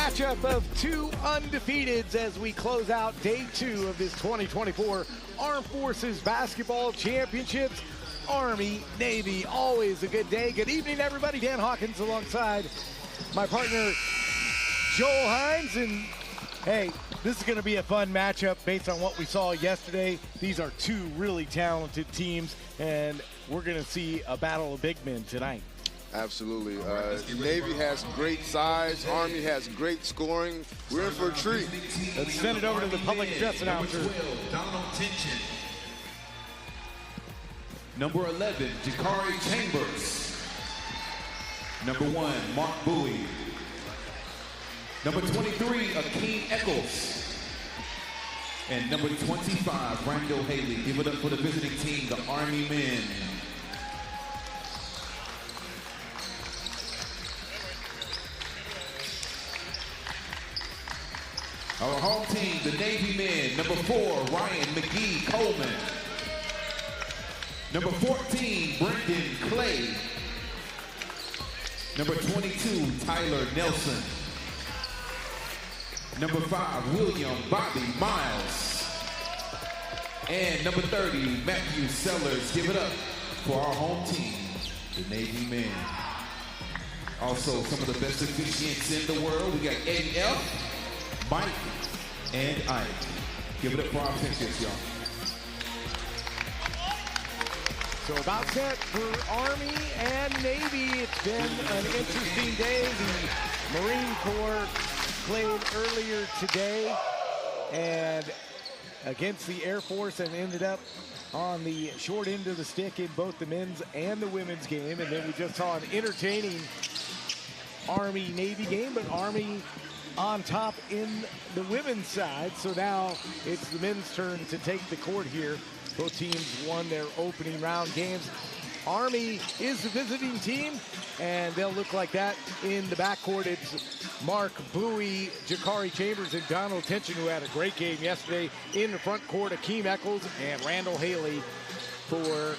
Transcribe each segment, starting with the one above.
matchup of two undefeateds as we close out day 2 of this 2024 Armed Forces Basketball Championships. Army, Navy, always a good day. Good evening, everybody. Dan Hawkins alongside my partner, Joel Hines. And hey, this is going to be a fun matchup based on what we saw yesterday. These are two really talented teams, and we're going to see a battle of big men tonight. Absolutely. Navy has great size. Army has great scoring. We're in for a treat. Let's send it over to the public address announcer. Number 11, Jakari Chambers. Number 1, Mark Bowie. Number 23, Akeem Eccles. And number 25, Randall Haley. Give it up for the visiting team, the Army men. Our home team, the Navy men, number 4, Ryan McGee Coleman. Number 14, Brendan Clay. Number 22, Tyler Nelson. Number 5, William Bobby Miles. And number 30, Matthew Sellers. Give it up for our home team, the Navy men. Also, some of the best officiants in the world. We got Eddie F., Mike, and Ike. Give it up for our officiants, y'all. So about set for Army and Navy. It's been an interesting day. The Marine Corps played earlier today and against the Air Force and ended up on the short end of the stick in both the men's and the women's game. And then we just saw an entertaining Army-Navy game, but Army on top in the women's side. So now it's the men's turn to take the court here. Both teams won their opening round games. Army is the visiting team, and they'll look like that in the backcourt. It's Mark Bowie, Jakari Chambers, and Donald Tension, who had a great game yesterday. In the front court, Akeem Eccles and Randall Haley for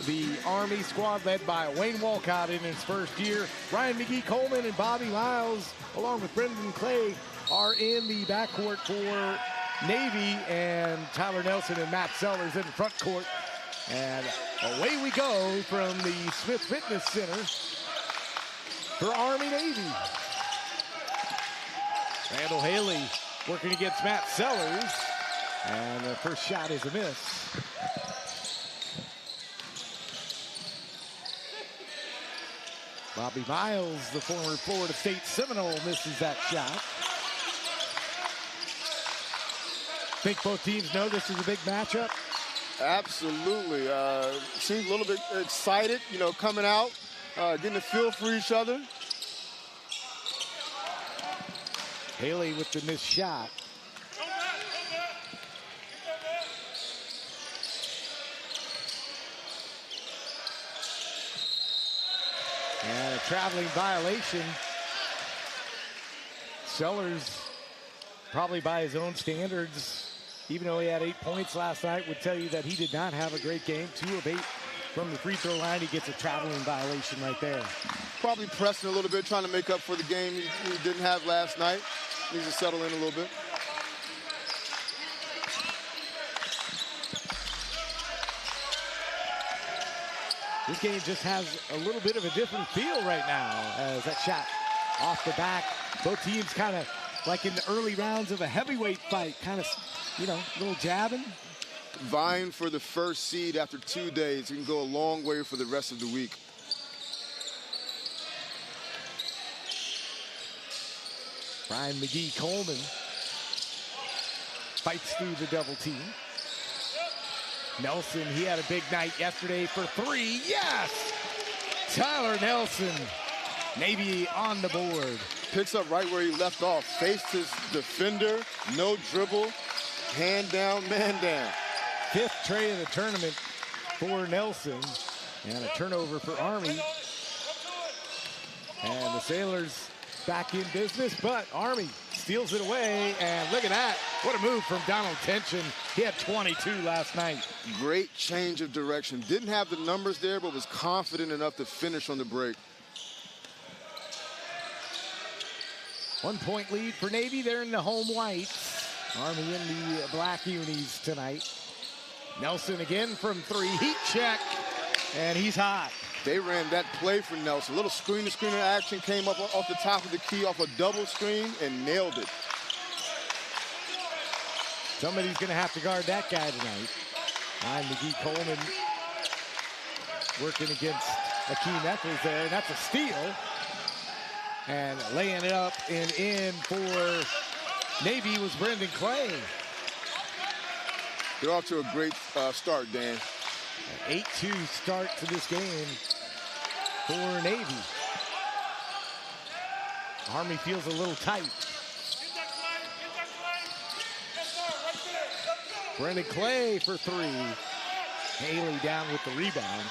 the Army squad, led by Wayne Walcott in his first year. Ryan McGee Coleman and Bobby Miles, along with Brendan Clay, are in the backcourt for Navy, and Tyler Nelson and Matt Sellers in the front court. And away we go from the Smith Fitness Center for Army-Navy. Randall Haley working against Matt Sellers, and the first shot is a miss. Bobby Miles, the former Florida State Seminole, misses that shot. Think both teams know this is a big matchup? Absolutely. Seems a little bit excited, you know, coming out, getting a feel for each other. Haley with the missed shot. And a traveling violation. Sellers, probably by his own standards, even though he had 8 points last night, would tell you that he did not have a great game. 2 of 8 from the free throw line. He gets a traveling violation right there. Probably pressing a little bit, trying to make up for the game he didn't have last night. Needs to settle in a little bit. This game just has a little bit of a different feel right now as that shot off the back. Both teams kind of like in the early rounds of a heavyweight fight, kind of, you know, a little jabbing. Vying for the first seed after 2 days. It can go a long way for the rest of the week. Ryan McGee Coleman fights through the double team. Nelson, he had a big night yesterday for 3. Yes! Tyler Nelson, Navy on the board. Picks up right where he left off. Faced his defender, no dribble, hand down, man down. 5th tray of the tournament for Nelson. And a turnover for Army. And the Sailors back in business, but Army steals it away. And look at that. What a move from Donald Tension. He had 22 last night. Great change of direction. Didn't have the numbers there, but was confident enough to finish on the break. 1-point lead for Navy. They're in the home whites. Army in the black unis tonight. Nelson again from three. Heat check. And he's hot. They ran that play for Nelson. A little screen-to-screener action came up off the top of the key off a double screen and nailed it. Somebody's going to have to guard that guy tonight. Ryan McGee-Coleman working against Akeem Eccles there. And that's a steal. And laying it up and in for Navy was Brendan Clay. They're off to a great start, Dan. 8-2 start to this game for Navy. Army feels a little tight. Brendan Clay for three. Haley down with the rebound.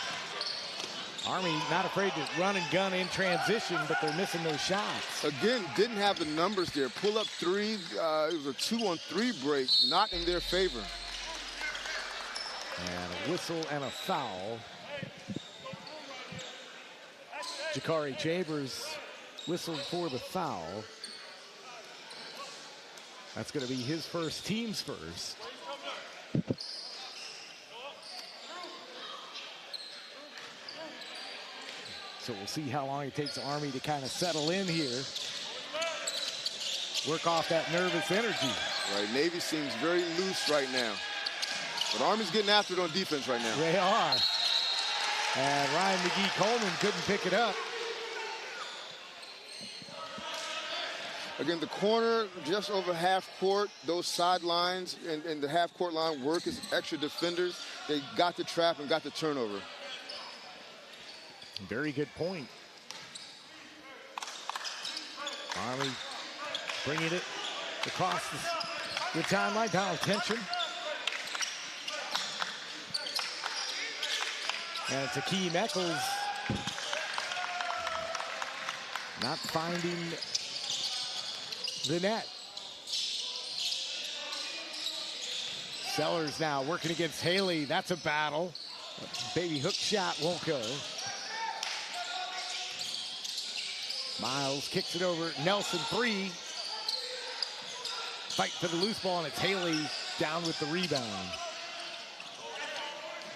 Army not afraid to run and gun in transition, but they're missing those shots. Again, didn't have the numbers there. Pull up three. It was a 2-on-3 break, not in their favor. And a whistle and a foul. Jakari Chambers whistled for the foul. That's going to be his first, team's first. So we'll see how long it takes Army to kind of settle in here. Work off that nervous energy. Right, Navy seems very loose right now. But Army's getting after it on defense right now. They are. And Ryan McGee-Coleman couldn't pick it up. Again, the corner just over half court. Those sidelines and the half court line work as extra defenders. They got the trap and got the turnover. Very good point. Army bringing it across the timeline. Down tension. And it's Akeem Eccles not finding the net. Sellers now working against Haley. That's a battle. Baby hook shot won't go. Miles kicks it over. Nelson three. Fight for the loose ball, and it's Haley down with the rebound.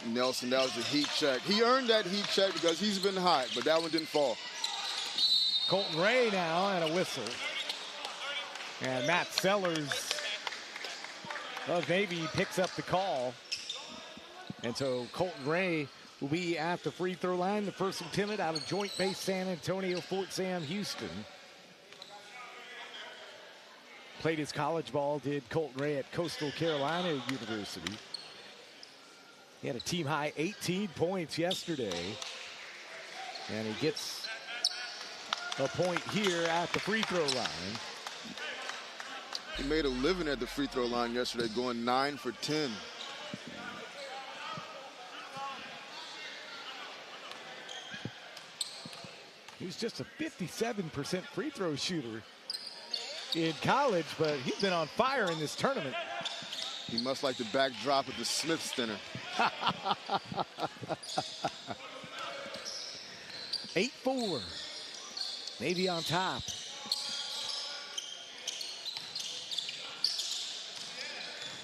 Nelson, that was a heat check. He earned that heat check because he's been hot, but that one didn't fall. Colton Ray now and a whistle. And Matt Sellers of Navy picks up the call. And so Colton Ray will be at the free throw line, the first lieutenant out of Joint Base San Antonio, Fort Sam, Houston. Played his college ball, did Colton Ray at Coastal Carolina University. He had a team high 18 points yesterday. And he gets a point here at the free throw line. He made a living at the free throw line yesterday, going 9 for 10. He was just a 57% free throw shooter in college, but he's been on fire in this tournament. He must like the backdrop of the Smith Center. 8-4. Navy on top.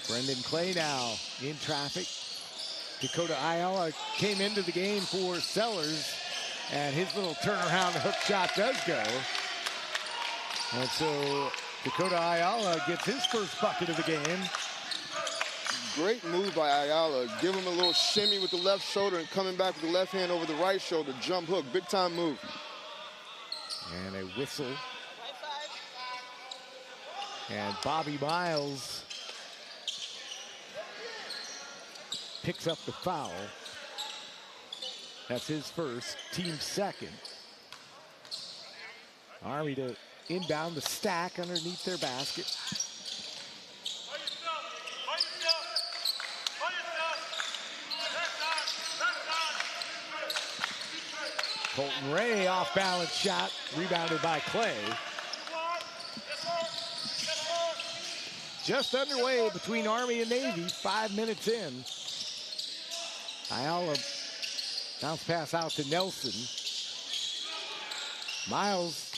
Brendan Clay now in traffic. Dakota Ayala came into the game for Sellers, and his little turnaround hook shot does go. And so Dakota Ayala gets his first bucket of the game. Great move by Ayala. Give him a little shimmy with the left shoulder and coming back with the left hand over the right shoulder. Jump hook, big time move. And a whistle. And Bobby Miles picks up the foul. That's his first, team second. Army to inbound the stack underneath their basket. Colton Ray off balance shot, rebounded by Clay. Just underway between Army and Navy, 5 minutes in. Ayala bounce pass out to Nelson. Miles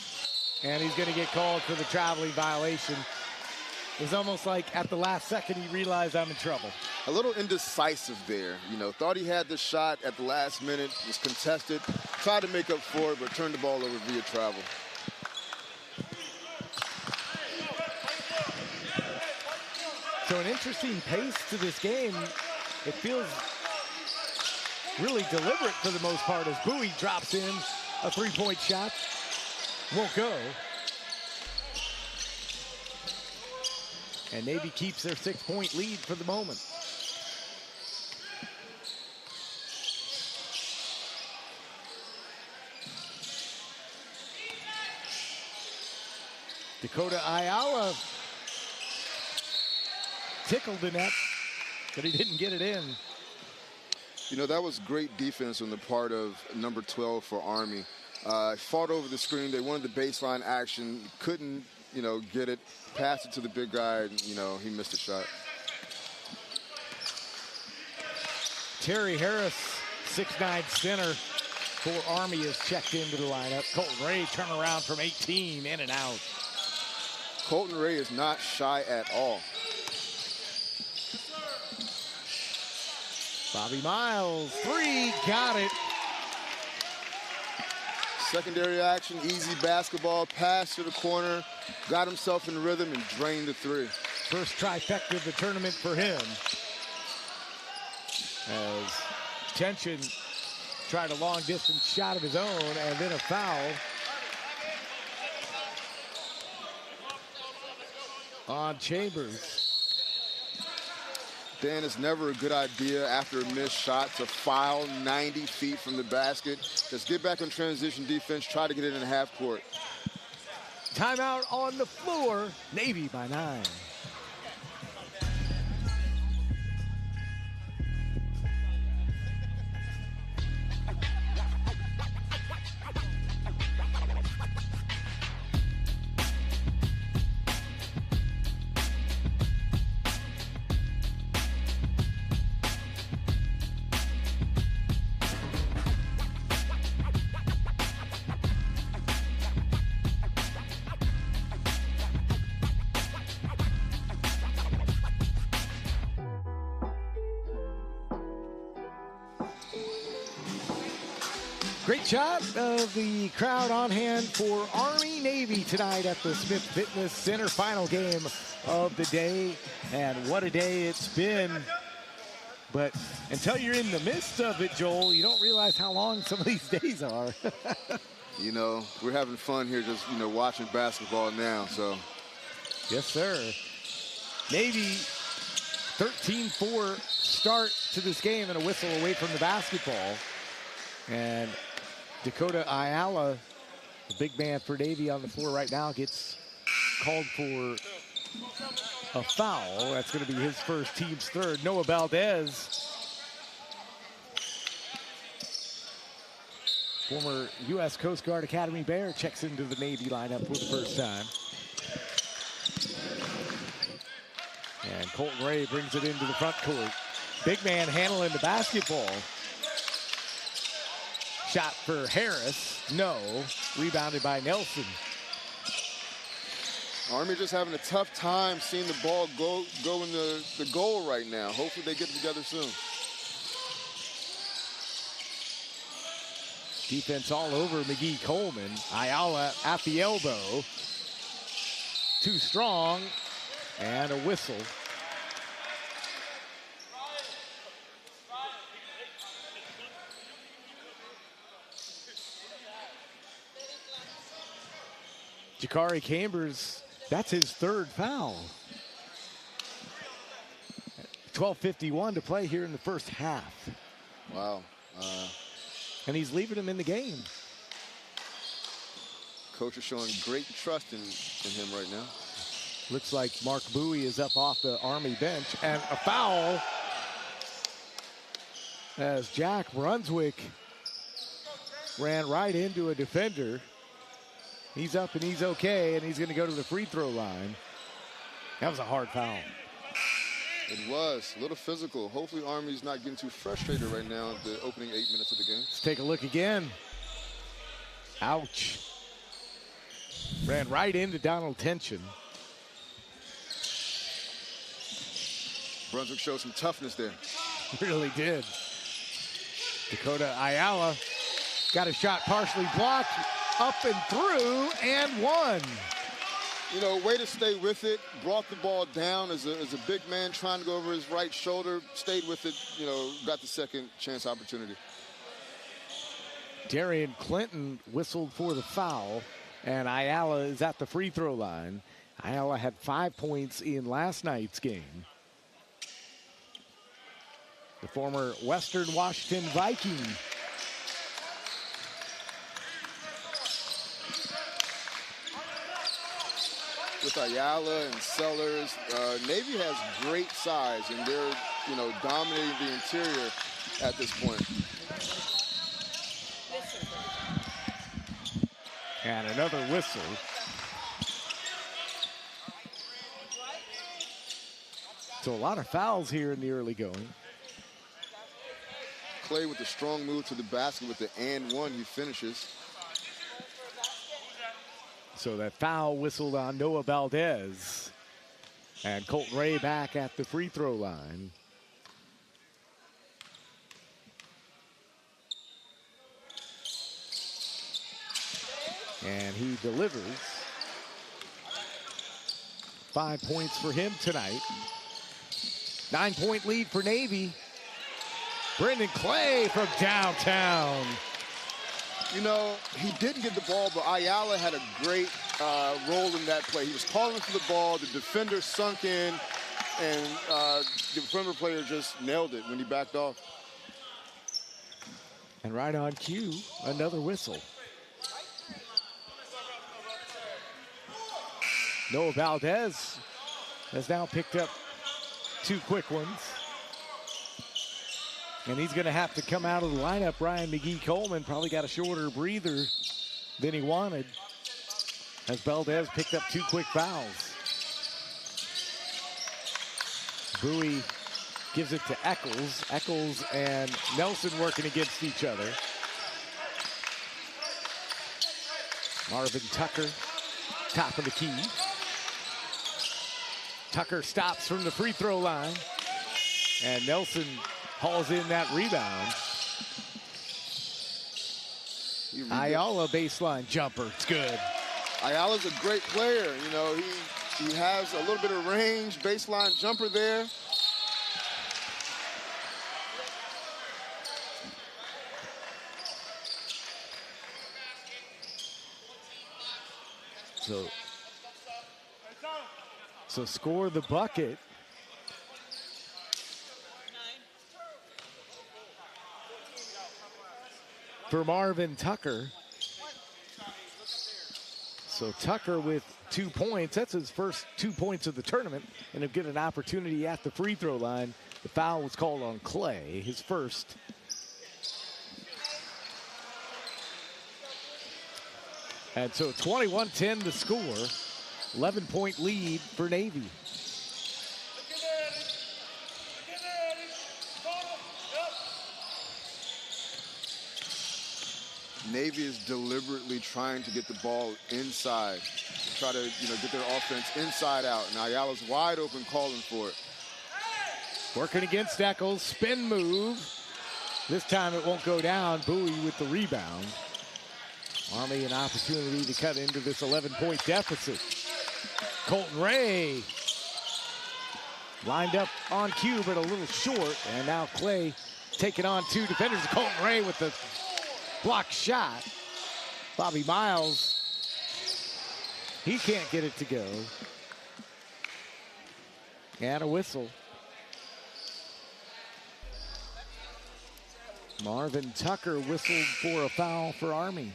And he's going to get called for the traveling violation. It was almost like at the last second he realized I'm in trouble. A little indecisive there. You know, thought he had the shot at the last minute, was contested, tried to make up for it, but turned the ball over via travel. So an interesting pace to this game. It feels really deliberate for the most part as Bowie drops in a three-point shot. Won't go. And Navy keeps their 6-point lead for the moment. Dakota Ayala tickled the net, but he didn't get it in. You know, that was great defense on the part of number 12 for Army. Fought over the screen. They wanted the baseline action. Couldn't, you know, get it. Passed it to the big guy, and, you know, he missed a shot. Terry Harris, 6'9" center for Army, is checked into the lineup. Colton Ray turn around from 18, in and out. Colton Ray is not shy at all. Bobby Miles, three, got it. Secondary action, easy basketball, pass to the corner, got himself in rhythm and drained the three. First trifecta of the tournament for him. As Tension tried a long distance shot of his own and then a foul on Chambers. Dan, it's never a good idea after a missed shot to foul 90 feet from the basket. Just get back on transition defense, try to get it in half court. Timeout on the floor, Navy by 9. Great shot of the crowd on hand for Army-Navy tonight at the Smith Fitness Center. Final game of the day, and what a day it's been. But until you're in the midst of it, Joel, you don't realize how long some of these days are. You know, we're having fun here just, you know, watching basketball now, so. Yes, sir. Navy 13-4 start to this game and a whistle away from the basketball. And Dakota Ayala, the big man for Navy on the floor right now, gets called for a foul. That's going to be his first, team's third. Noah Valdez, former U.S. Coast Guard Academy Bear, checks into the Navy lineup for the first time. And Colton Ray brings it into the front court. Big man handling the basketball. Shot for Harris, no. Rebounded by Nelson. Army just having a tough time seeing the ball go in the goal right now. Hopefully they get it together soon. Defense all over McGee Coleman. Ayala at the elbow. Too strong, and a whistle. Jakari Chambers, that's his third foul. 12:51 to play here in the first half. Wow. And he's leaving him in the game. Coach is showing great trust in him right now. Looks like Mark Bowie is up off the Army bench. And a foul as Jack Brunswick ran right into a defender. He's up and he's okay, and he's going to go to the free throw line. That was a hard foul. It was a little physical. Hopefully Army's not getting too frustrated right now at the opening 8 minutes of the game. Let's take a look again. Ouch. Ran right into Donald Tension. Brunswick showed some toughness there. Really did. Dakota Ayala got a shot partially blocked, up and through, and one. You know, way to stay with it. Brought the ball down as a big man trying to go over his right shoulder. Stayed with it, you know, got the second chance opportunity. Darian Clinton whistled for the foul, and Ayala is at the free throw line. Ayala had 5 points in last night's game. The former Western Washington Viking. With Ayala and Sellers, Navy has great size, and they're, you know, dominating the interior at this point. And another whistle. So a lot of fouls here in the early going. Clay with a strong move to the basket with the and one, he finishes. So that foul whistled on Noah Valdez. And Colton Ray back at the free throw line. And he delivers. 5 points for him tonight. 9-point lead for Navy. Brendan Clay from downtown. You know, he didn't get the ball, but Ayala had a great role in that play. He was calling for the ball, the defender sunk in, and the perimeter player just nailed it when he backed off. And right on cue, another whistle. Noah Valdez has now picked up 2 quick ones. And he's going to have to come out of the lineup. Ryan McGee-Coleman probably got a shorter breather than he wanted, as Valdez picked up 2 quick fouls. Bowie gives it to Eccles. Eccles and Nelson working against each other. Marvin Tucker, top of the key. Tucker stops from the free throw line. And Nelson hauls in that rebound. Ayala baseline jumper. It's good. Ayala's a great player. You know, he has a little bit of range, baseline jumper there. So score the bucket. For Marvin Tucker. So Tucker with 2 points. That's his first 2 points of the tournament. And he'll get an opportunity at the free throw line. The foul was called on Clay, his first. And so 21-10 the score. 11-point lead for Navy. Navy is deliberately trying to get the ball inside, try to, you know, get their offense inside out. And Ayala's wide open calling for it. Working against Eccles, spin move. This time it won't go down. Bowie with the rebound. Army an opportunity to cut into this 11-point deficit. Colton Ray lined up on cue, but a little short. And now Clay taking on 2 defenders. Colton Ray with the block shot. Bobby Miles, he can't get it to go. And a whistle. Marvin Tucker whistled for a foul for Army.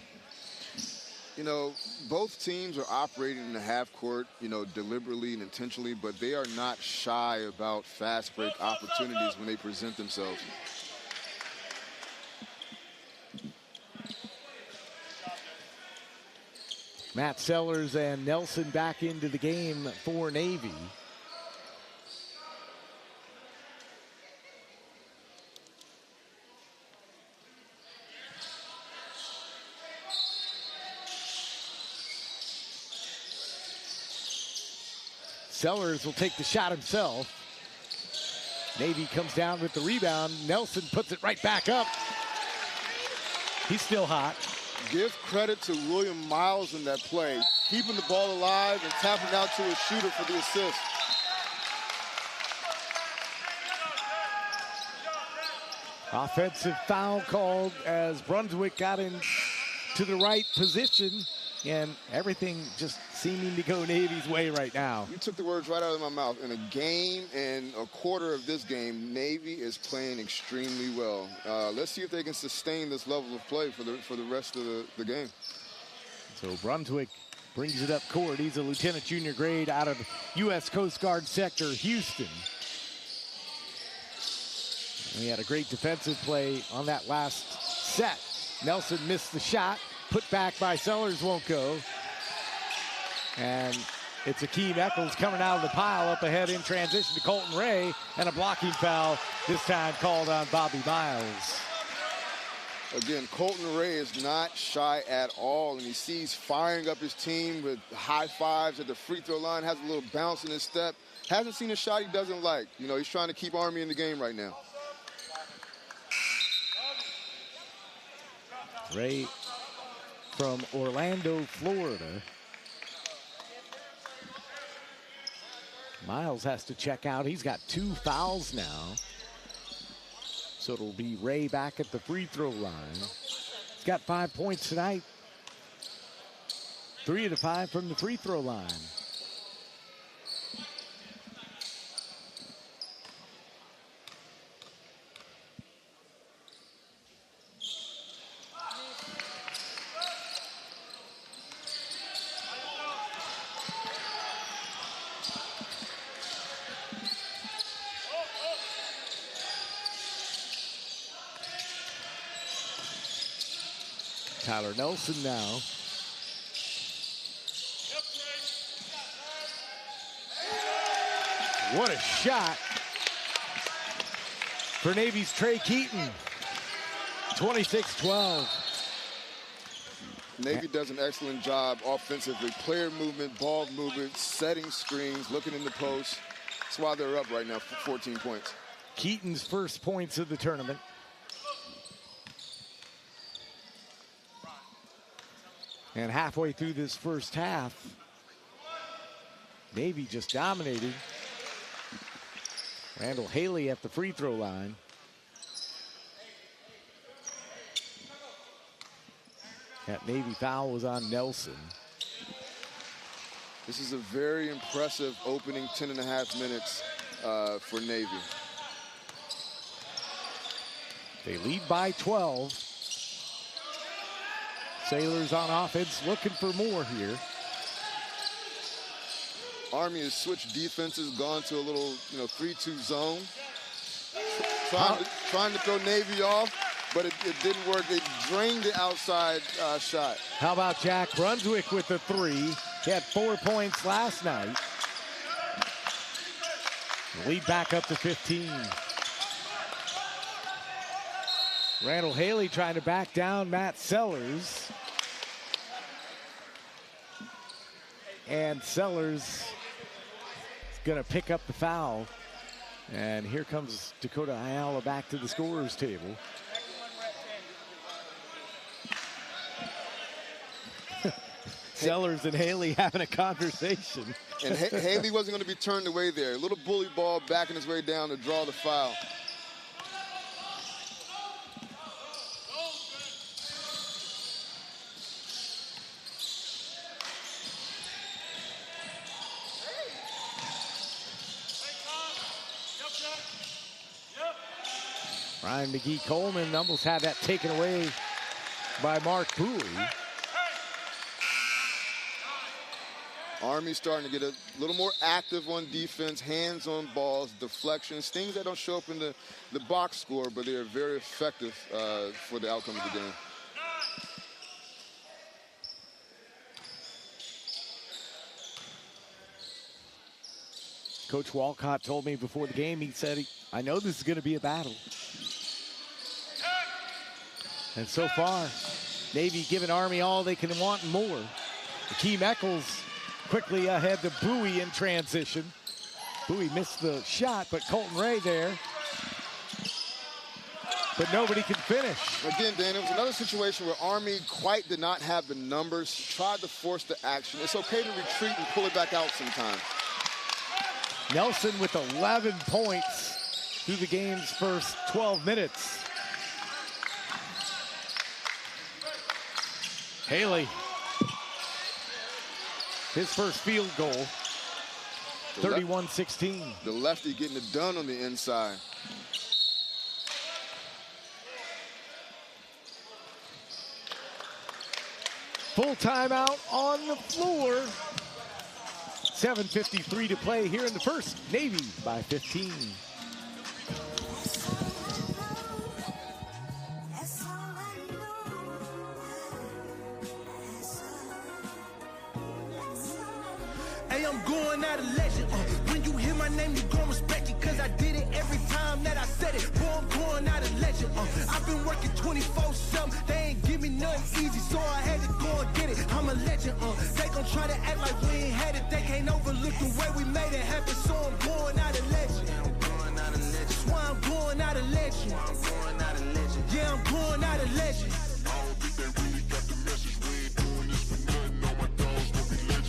You know, both teams are operating in the half court, you know, deliberately and intentionally, but they are not shy about fast break opportunities when they present themselves. Matt Sellers and Nelson back into the game for Navy. Sellers will take the shot himself. Navy comes down with the rebound. Nelson puts it right back up. He's still hot. Give credit to William Miles in that play, keeping the ball alive and tapping out to a shooter for the assist. Offensive foul called as Brunswick got into the right position, and everything just seeming to go Navy's way right now. You took the words right out of my mouth. In a game and a quarter of this game, Navy is playing extremely well. Let's see if they can sustain this level of play for the rest of the game. So Brunswick brings it up court. He's a lieutenant junior grade out of U.S. Coast Guard sector, Houston. And he had a great defensive play on that last set. Nelson missed the shot. Put back by Sellers won't go. And it's Akeem Eccles coming out of the pile up ahead in transition to Colton Ray. And a blocking foul, this time called on Bobby Miles. Again, Colton Ray is not shy at all, and he sees firing up his team with high fives at the free throw line, has a little bounce in his step. Hasn't seen a shot he doesn't like. You know, he's trying to keep Army in the game right now. Ray from Orlando, Florida. Miles has to check out. He's got 2 fouls now. So it'll be Ray back at the free throw line. He's got 5 points tonight. 3 of the 5 from the free throw line. Tyler Nelson now. What a shot for Navy's Trey Keaton. 26-12. Navy does an excellent job offensively. Player movement, ball movement, setting screens, looking in the post. That's why they're up right now for 14 points. Keaton's first points of the tournament. And halfway through this first half, Navy just dominated. Randall Haley at the free throw line. That Navy foul was on Nelson. This is a very impressive opening 10.5 minutes for Navy. They lead by 12. Sailors on offense looking for more here. Army has switched defenses, gone to a little 3-2 zone. Trying to throw Navy off, but it didn't work. They drained the outside shot. How about Jack Brunswick with the 3? He had 4 points last night. Lead back up to 15. Randall Haley trying to back down Matt Sellers. And Sellers is going to pick up the foul. And here comes Dakota Ayala back to the scorer's table. Sellers and Haley having a conversation. And Haley wasn't going to be turned away there. A little bully ball backing his way down to draw the foul. Ryan McGee-Coleman almost had that taken away by Mark Pooley. Army starting to get a little more active on defense, hands on balls, deflections, things that don't show up in the box score, but they are very effective for the outcome of the game. Coach Walcott told me before the game, he said, I know this is going to be a battle. And so far, Navy giving Army all they can want and more. Akeem Eccles Quickly ahead to Bowie in transition. Bowie missed the shot, but Colton Ray there. But nobody can finish. Again, Dan, it was another situation where Army quite did not have the numbers, tried to force the action. It's okay to retreat and pull it back out sometimes. Nelson with 11 points through the game's first 12 minutes. Haley, his first field goal, 31-16. The lefty getting it done on the inside. Full timeout on the floor. 7:53 to play here in the first. Navy by 15. Hey, I'm going out of legend. When you hear my name, you gon' respect it, cause I did it every time that I said it. Boy, I'm going out of legend. I've been working 24/7. They ain't give me nothing easy, so I had to go and get it. I'm a legend. They gon' try to act like we ain't had it. They can't overlook the way we made it happen, so I'm going out of legend. That's why I'm going out of legend. Yeah, I'm going out of legend.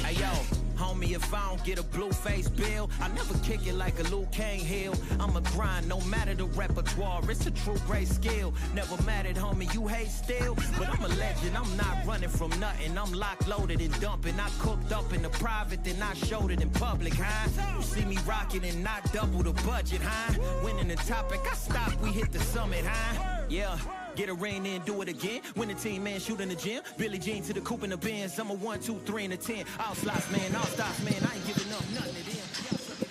Hey, yo. Homie, if I don't get a blue face bill, I never kick it like a Luke Kane Hill. I'ma grind, no matter the repertoire. It's a true great skill. Never mattered, homie, you hate still. But I'm a legend, I'm not running from nothing. I'm locked, loaded, and dumping. I cooked up in the private, then I showed it in public, huh? You see me rocking and not double the budget, huh? Winning the topic, I stop, we hit the summit, huh? Yeah. Get a ring, then do it again. Win the team, man, shoot in the gym. Billie Jean to the coupe in the Benz. I'm a 1, 2, 3, and a 10. All slots, man, all stops, man. I ain't giving up nothing to them.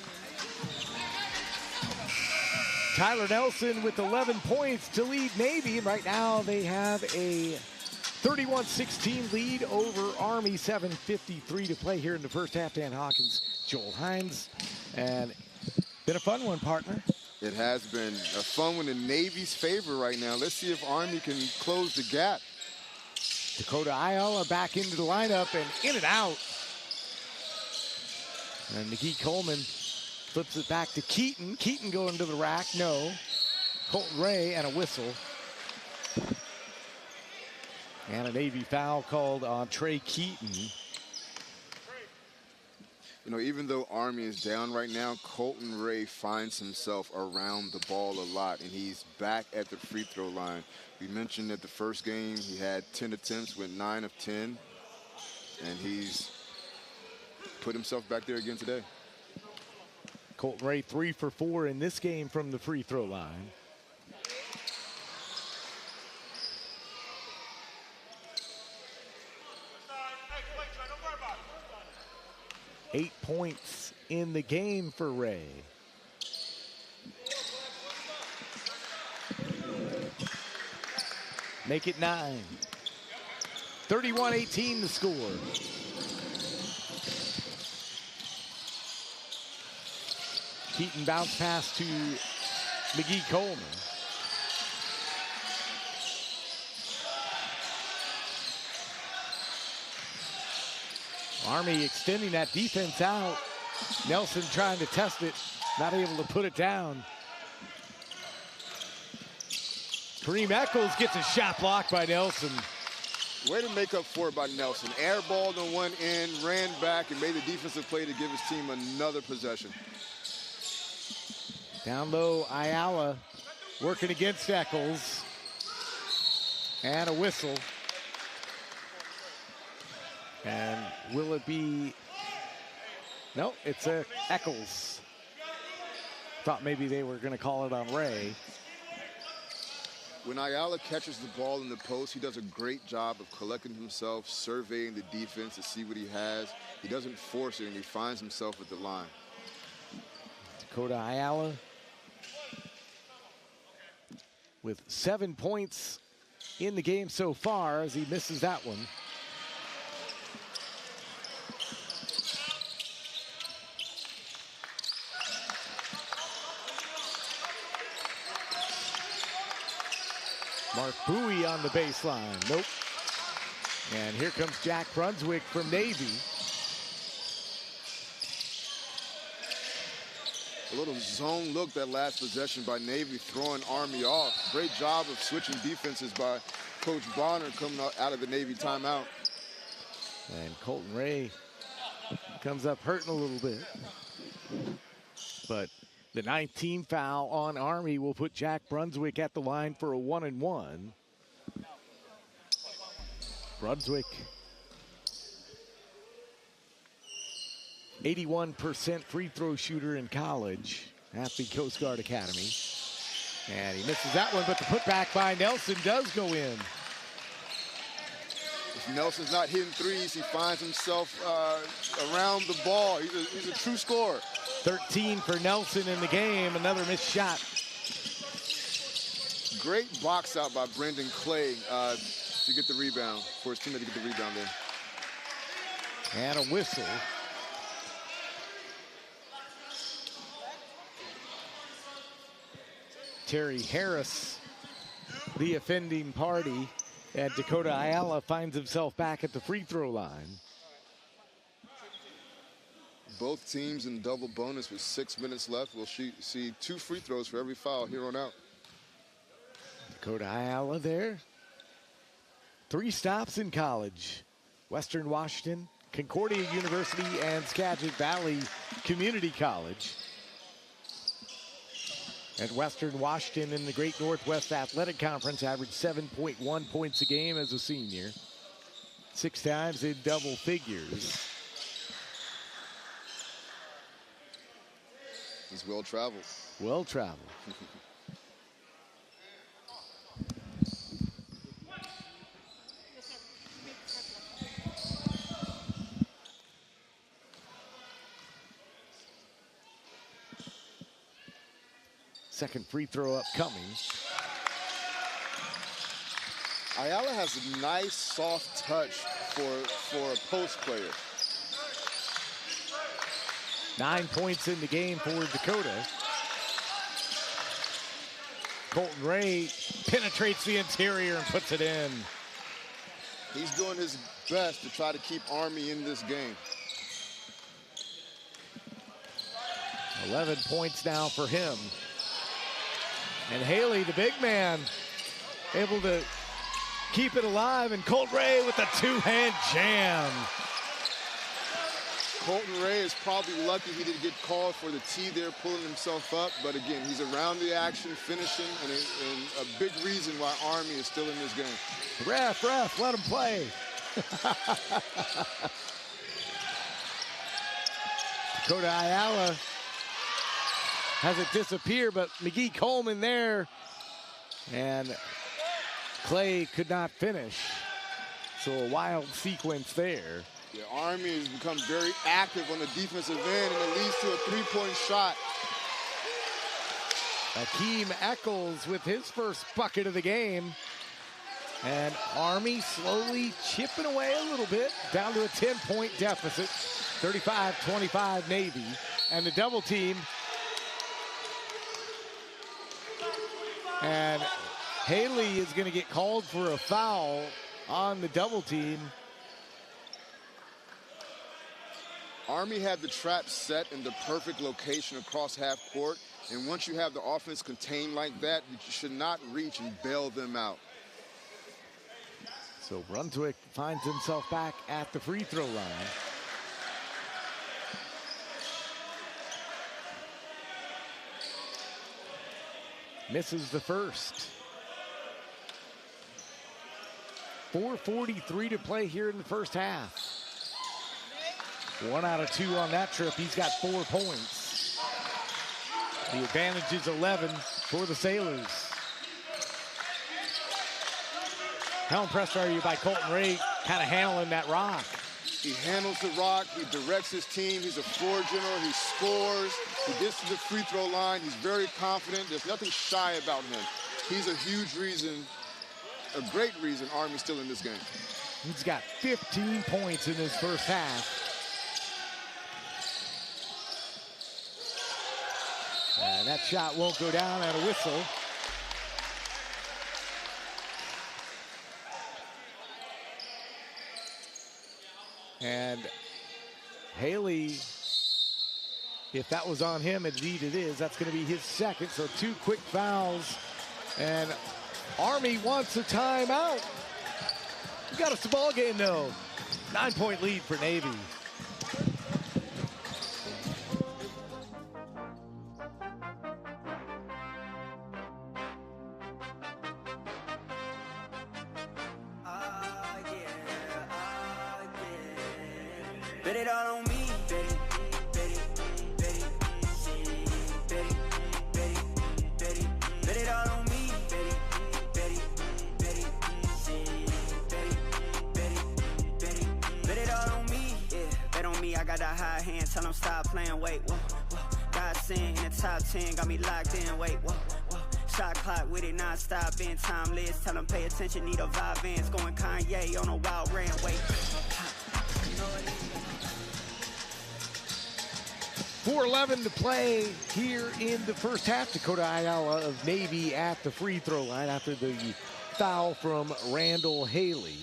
Tyler Nelson with 11 points to lead Navy. Right now they have a 31-16 lead over Army. 7:53 to play here in the first half. Dan Hawkins, Joel Hines, and been a fun one, partner. It has been a fun one in Navy's favor right now. Let's see if Army can close the gap. Dakota Ayala back into the lineup and in and out. And McGee Coleman flips it back to Keaton. Keaton going to the rack, no. Colton Ray and a whistle. And a Navy foul called on Trey Keaton. You know, even though Army is down right now, Colton Ray finds himself around the ball a lot, and he's back at the free throw line. We mentioned that the first game he had 10 attempts, went 9 of 10, and he's put himself back there again today. Colton Ray 3 for 4 in this game from the free throw line. Eight points in the game for Ray. Make it 9. 31-18 the score. Keaton bounce pass to McGee Coleman. Army extending that defense out. Nelson trying to test it, not able to put it down. Kareem Eccles gets a shot blocked by Nelson. Way to make up for it by Nelson. Airballed on one end, ran back, and made the defensive play to give his team another possession. Down low, Ayala working against Eccles. And a whistle. And will it be? No, it's a Eccles. Thought maybe they were going to call it on Ray. When Ayala catches the ball in the post, he does a great job of collecting himself, surveying the defense to see what he has. He doesn't force it, and he finds himself at the line. Dakota Ayala with 7 points in the game so far as he misses that one. Mark Bowie on the baseline. Nope. And here comes Jack Brunswick from Navy. A little zone look that last possession by Navy, throwing Army off. Great job of switching defenses by Coach Bonner coming out of the Navy timeout. And Colton Ray comes up hurting a little bit. But the 19th foul on Army will put Jack Brunswick at the line for a 1-and-1. Brunswick, 81% free throw shooter in college at the Coast Guard Academy. And he misses that one, but the putback by Nelson does go in. If Nelson's not hitting threes, he finds himself around the ball. He's a true scorer. 13 for Nelson in the game, another missed shot. Great box out by Brendan Clay to get the rebound, for his teammate to get the rebound there. And a whistle. Terry Harris, the offending party at Dakota Ayala, finds himself back at the free throw line. Both teams in double bonus with 6 minutes left. We'll see 2 free throws for every foul here on out. Dakota Ayala there. 3 stops in college. Western Washington, Concordia University, and Skagit Valley Community College. At Western Washington in the Great Northwest Athletic Conference, averaged 7.1 points a game as a senior. 6 times in double figures. He's well-traveled. Well-traveled. Second free throw upcoming. Ayala has a nice soft touch for a post player. 9 points in the game for Dakota. Colton Ray penetrates the interior and puts it in. He's doing his best to try to keep Army in this game. 11 points now for him. And Haley, the big man, able to keep it alive. And Colton Ray with a 2-hand jam. Colton Ray is probably lucky he didn't get called for the tee there, pulling himself up. But again, he's around the action, finishing, and a big reason why Army is still in this game. Ref, let him play. Dakota Ayala has it disappear, but McGee Coleman there. And Clay could not finish. So a wild sequence there. Yeah, Army has become very active on the defensive end, and it leads to a 3-point shot. Akeem Eccles with his first bucket of the game. And Army slowly chipping away a little bit, down to a 10-point deficit. 35-25 Navy. And the double team. And Haley is going to get called for a foul on the double team. Army had the trap set in the perfect location across half court. And once you have the offense contained like that, you should not reach and bail them out. So Brunswick finds himself back at the free throw line. Misses the first. 4:43 to play here in the first half. 1 out of 2 on that trip. He's got 4 points. The advantage is 11 for the Sailors. How impressed are you by Colton Ray kind of handling that rock? He handles the rock. He directs his team. He's a floor general. He scores. He gets to the free throw line. He's very confident. There's nothing shy about him. He's a huge reason, a great reason Army's still in this game. He's got 15 points in his first half. And that shot won't go down at a whistle. And Haley If that was on him, indeed it is. That's going to be his second. So 2 quick fouls. And Army wants a timeout. We got us the ball game, though. 9-point lead for Navy. Bet it all on me. Bet it, bet it, bet it, bet it, bet it, bet it, bet it all on me. Bet it, bet it, bet it, bet it, bet it, bet it, bet it all on me. Yeah, bet on me. I got that high hand. Tell them stop playing. Wait, whoa, whoa. God sent in the top 10. Got me locked in. Wait, whoa, whoa. Shot clock with it non-stop. Been timeless. Tell them pay attention. Need a vibe Vans. Going Kanye on a wild rant. Wait. 4:11 to play here in the first half. Dakota Ayala of Navy at the free throw line after the foul from Randall Haley.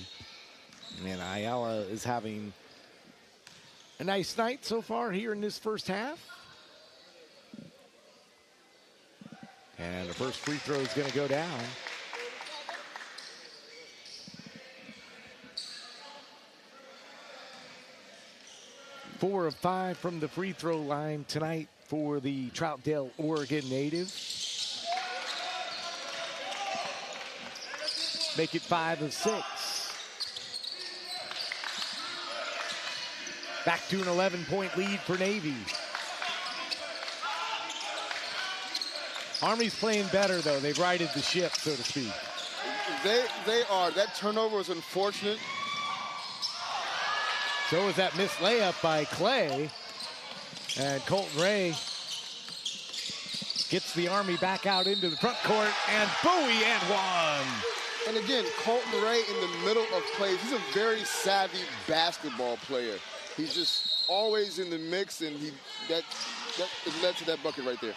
And Ayala is having a nice night so far here in this first half. And the first free throw is going to go down. Four of 5 from the free throw line tonight for the Troutdale, Oregon native. Make it 5 of 6. Back to an 11-point lead for Navy. Army's playing better, though. They've righted the ship, so to speak. They are. That turnover is unfortunate. So is that missed layup by Clay. And Colton Ray gets the Army back out into the front court, and Bowie and one. And again, Colton Ray in the middle of plays. He's a very savvy basketball player. He's just always in the mix, and that led to that bucket right there.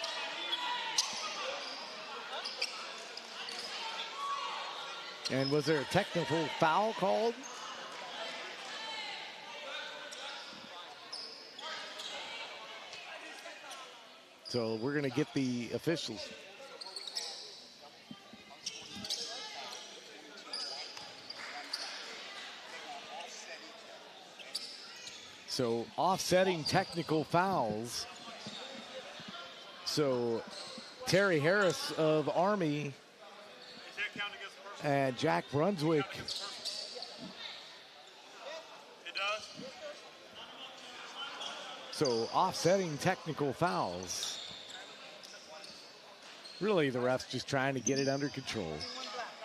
And was there a technical foul called? So we're going to get the officials. So offsetting technical fouls. So Terry Harris of Army and Jack Brunswick. It does. So offsetting technical fouls. Really, the refs just trying to get it under control.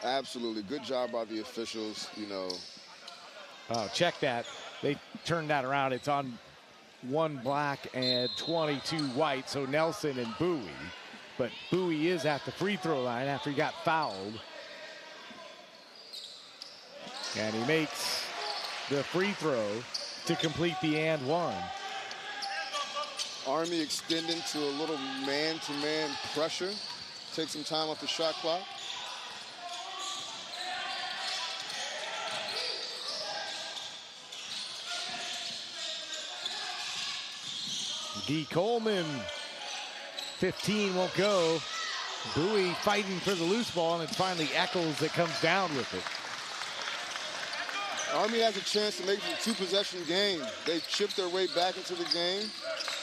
Absolutely. Good job by the officials, you know. Oh, check that. They turned that around. It's on 1 black and 22 white, so Nelson and Bowie. But Bowie is at the free throw line after he got fouled. And he makes the free throw to complete the and one. Army extending to a little man-to-man pressure. Take some time off the shot clock. D. Coleman, 15 won't go. Bowie fighting for the loose ball, and it's finally Eccles that comes down with it. Army has a chance to make it a 2-possession game. They chipped their way back into the game,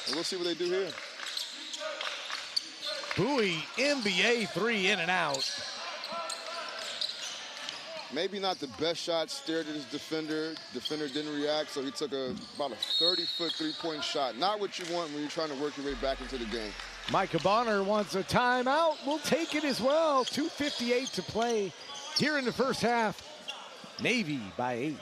and we'll see what they do here. Bowie, NBA 3 in and out. Maybe not the best shot, stared at his defender. Defender didn't react, so he took about a 30-foot three-point shot. Not what you want when you're trying to work your way back into the game. Micah Bonner wants a timeout. We'll take it as well. 2:58 to play here in the first half. Navy by 8.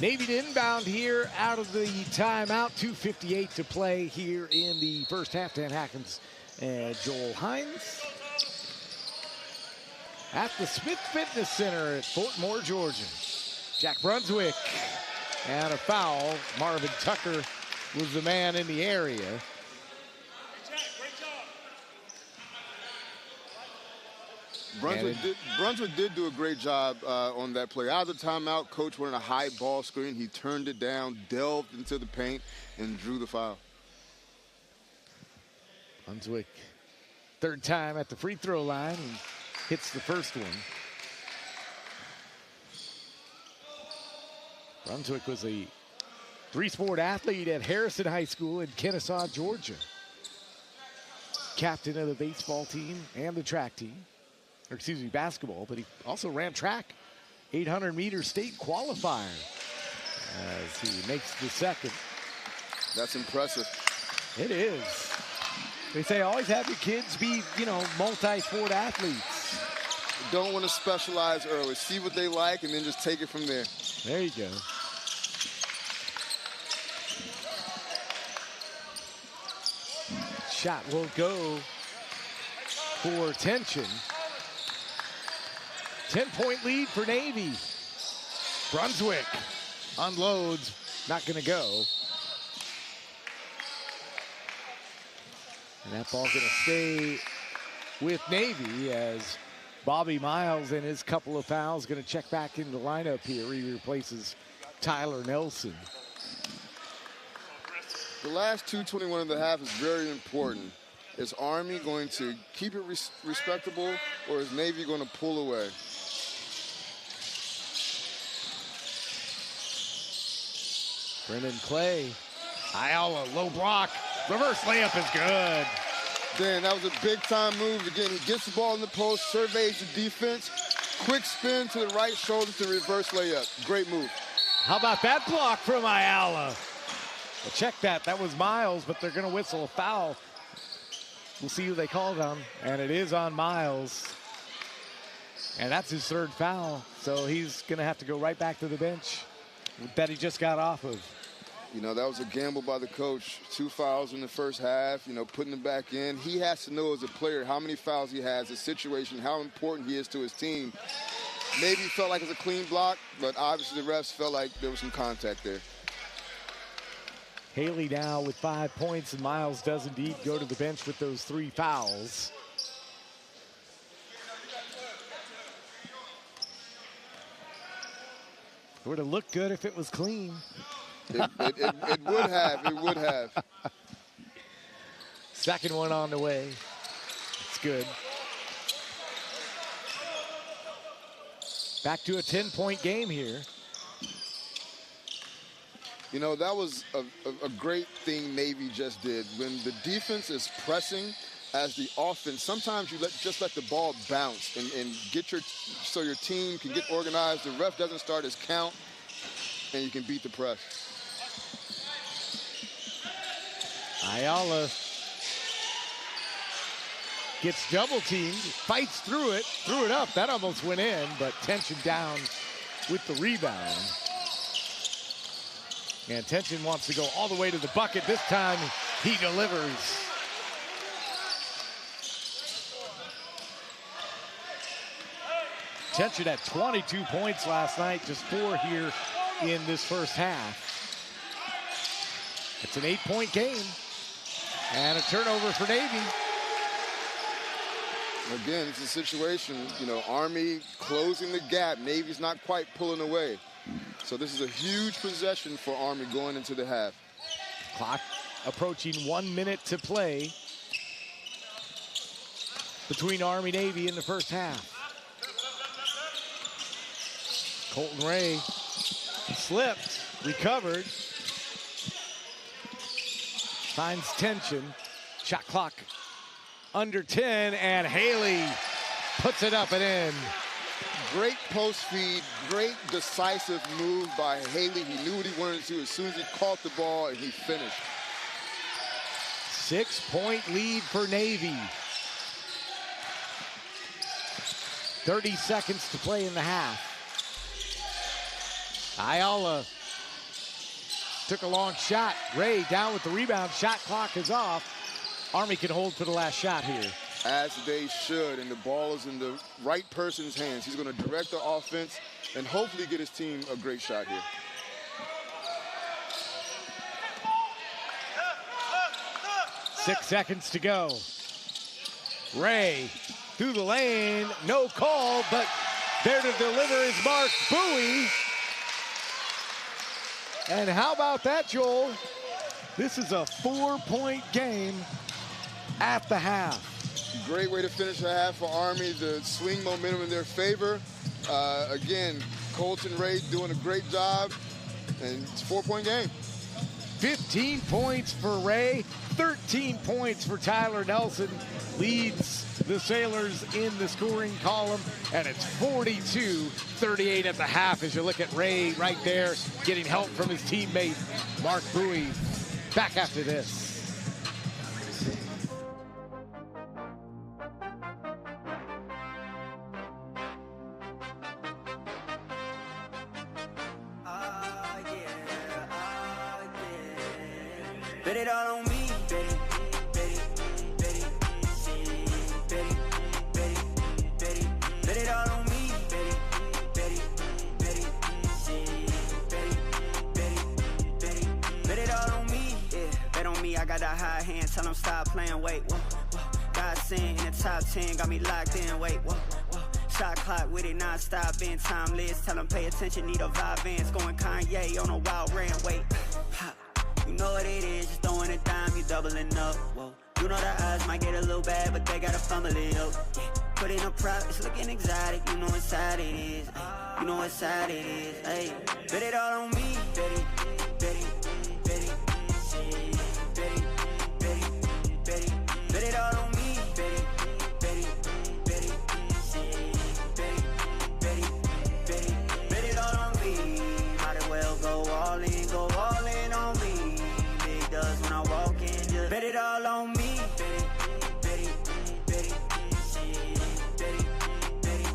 Navy to inbound here out of the timeout. 2:58 to play here in the first half. Dan Hackens and Joel Hines at the Smith Fitness Center at Fort Moore, Georgia. Jack Brunswick and a foul. Marvin Tucker was the man in the area. Brunswick did do a great job on that play. Out of the timeout, coach wanted a high ball screen. He turned it down, delved into the paint, and drew the foul. Brunswick, third time at the free throw line, and hits the first one. Brunswick was a three-sport athlete at Harrison High School in Kennesaw, Georgia. Captain of the baseball team and the track team. Or excuse me, basketball, but he also ran track. 800-meter state qualifier as he makes the second. That's impressive. It is. They say always have your kids be, multi-sport athletes. Don't want to specialize early. See what they like and then just take it from there. There you go. Shot will go for Tension. 10-point lead for Navy. Brunswick unloads, not going to go. And that ball's going to stay with Navy as Bobby Miles and his couple of fouls going to check back into the lineup here. He replaces Tyler Nelson. The last 2:21 of the half is very important. Is Army going to keep it respectable, or is Navy going to pull away? Brennan Clay, Ayala, low block, reverse layup is good. Dan, that was a big-time move. Again, he gets the ball in the post, surveys the defense, quick spin to the right shoulder to reverse layup. Great move. How about that block from Ayala? Well, check that. That was Miles, but they're going to whistle a foul. We'll see who they called on, and it is on Miles. And that's his third foul, so he's going to have to go right back to the bench that he just got off of. That was a gamble by the coach. 2 fouls in the first half, putting him back in. He has to know as a player how many fouls he has, the situation, how important he is to his team. Maybe he felt like it was a clean block, but obviously the refs felt like there was some contact there. Haley now with 5 points, and Miles does indeed go to the bench with those 3 fouls. Would have looked good if it was clean. It would have. It would have. Second one on the way. It's good. Back to a 10-point game here. That was a great thing Navy just did. When the defense is pressing as the offense, sometimes you just let the ball bounce and get so your team can get organized. The ref doesn't start his count, and you can beat the press. Ayala gets double teamed, fights through it, threw it up. That almost went in, but Tension down with the rebound. And Tension wants to go all the way to the bucket. This time he delivers. Tension had 22 points last night, just 4 here in this first half. It's an 8-point game. And a turnover for Navy. Again, it's a situation, Army closing the gap. Navy's not quite pulling away. So this is a huge possession for Army going into the half. Clock approaching 1 minute to play between Army and Navy in the first half. Colton Ray slipped, recovered. Finds Tension. Shot clock under 10, and Haley puts it up and in. Great post feed, great decisive move by Haley. He knew what he wanted to do as soon as he caught the ball, and he finished. 6-point lead for Navy. 30 seconds to play in the half. Ayala took a long shot. Ray down with the rebound. Shot clock is off. Army can hold for the last shot here. As they should, and the ball is in the right person's hands. He's going to direct the offense and hopefully get his team a great shot here. Six seconds to go. Ray through the lane, no call, but there to deliver is Mark Bowie. And how about that, Joel? This is a 4-point game at the half. Great way to finish the half for Army. The swing momentum in their favor. Again, Colton Ray doing a great job, and it's a 4-point game. 15 points for Ray, 13 points for Tyler Nelson, leads the Sailors in the scoring column, and it's 42-38 at the half as you look at Ray right there getting help from his teammate, Mark Bowie. Back after this. Bet it all on me, bet it, bet it, bet it, bet it, bet it, bet it, bet it all on me, bet it, bet it, bet it, bet it, bet it, bet it, bet it all on me, yeah. Bet on me, I got that high hand, tell them stop playing, wait, whoa, whoa. God sent in the top 10, got me locked in, wait, whoa, whoa. Shot clock with it non-stop, been timeless, tell them pay attention, need a vibe, Vans going Kanye on a wild rant, wait, ha. You know what it is, just throwing a dime, you doubling up. Whoa. You know the odds might get a little bad, but they gotta fumble it up. Yeah. Put in a prop, it's looking exotic. You know what side it is. You know what side it is. Hey, bet it all on me. Bet it, bet it, bet it, bet it, bet it, bet it, bet it all on me. Bet it, bet it, bet it, bet it, bet it, bet it, bet it all on me. Might as well go all in on me. Does when I walk in, just bet it all on me. Bet it, bet it, bet it, bet it, bet it,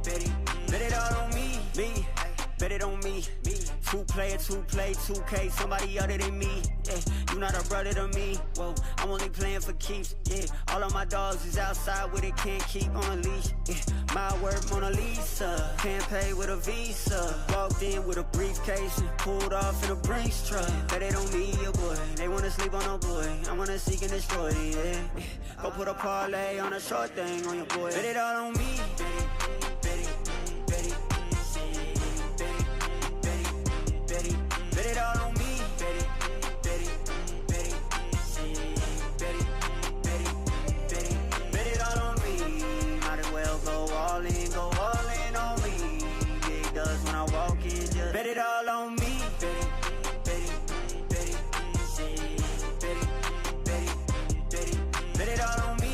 bet it, bet it all on me. Me, bet it on me. Me, 2-player, 2-play, 2K, somebody other than me. Yeah, you not a brother to me. Whoa, I'm only playing for keeps. Yeah, all of my dogs is outside with it, can't keep on a leash. Yeah, my word, Mona Lisa. Can't pay with a Visa. Walked in with a briefcase and pulled off in a Brinks truck. Bet it on me, your boy. They wanna sleep on no boy. I wanna seek and destroy it, yeah. Go put a parlay on a short thing on your boy. Bet it all on me. Bet it, bet it, bet it, bet it, bet it, bet it, bet it all on me. Bet it, bet it, bet it, bet it, bet it, bet it, bet it all on me. Might as well go all in on me. Big does when I walk in, just bet it all on me. Bet it, bet it, bet it, bet it, bet it, bet it, bet it all on me.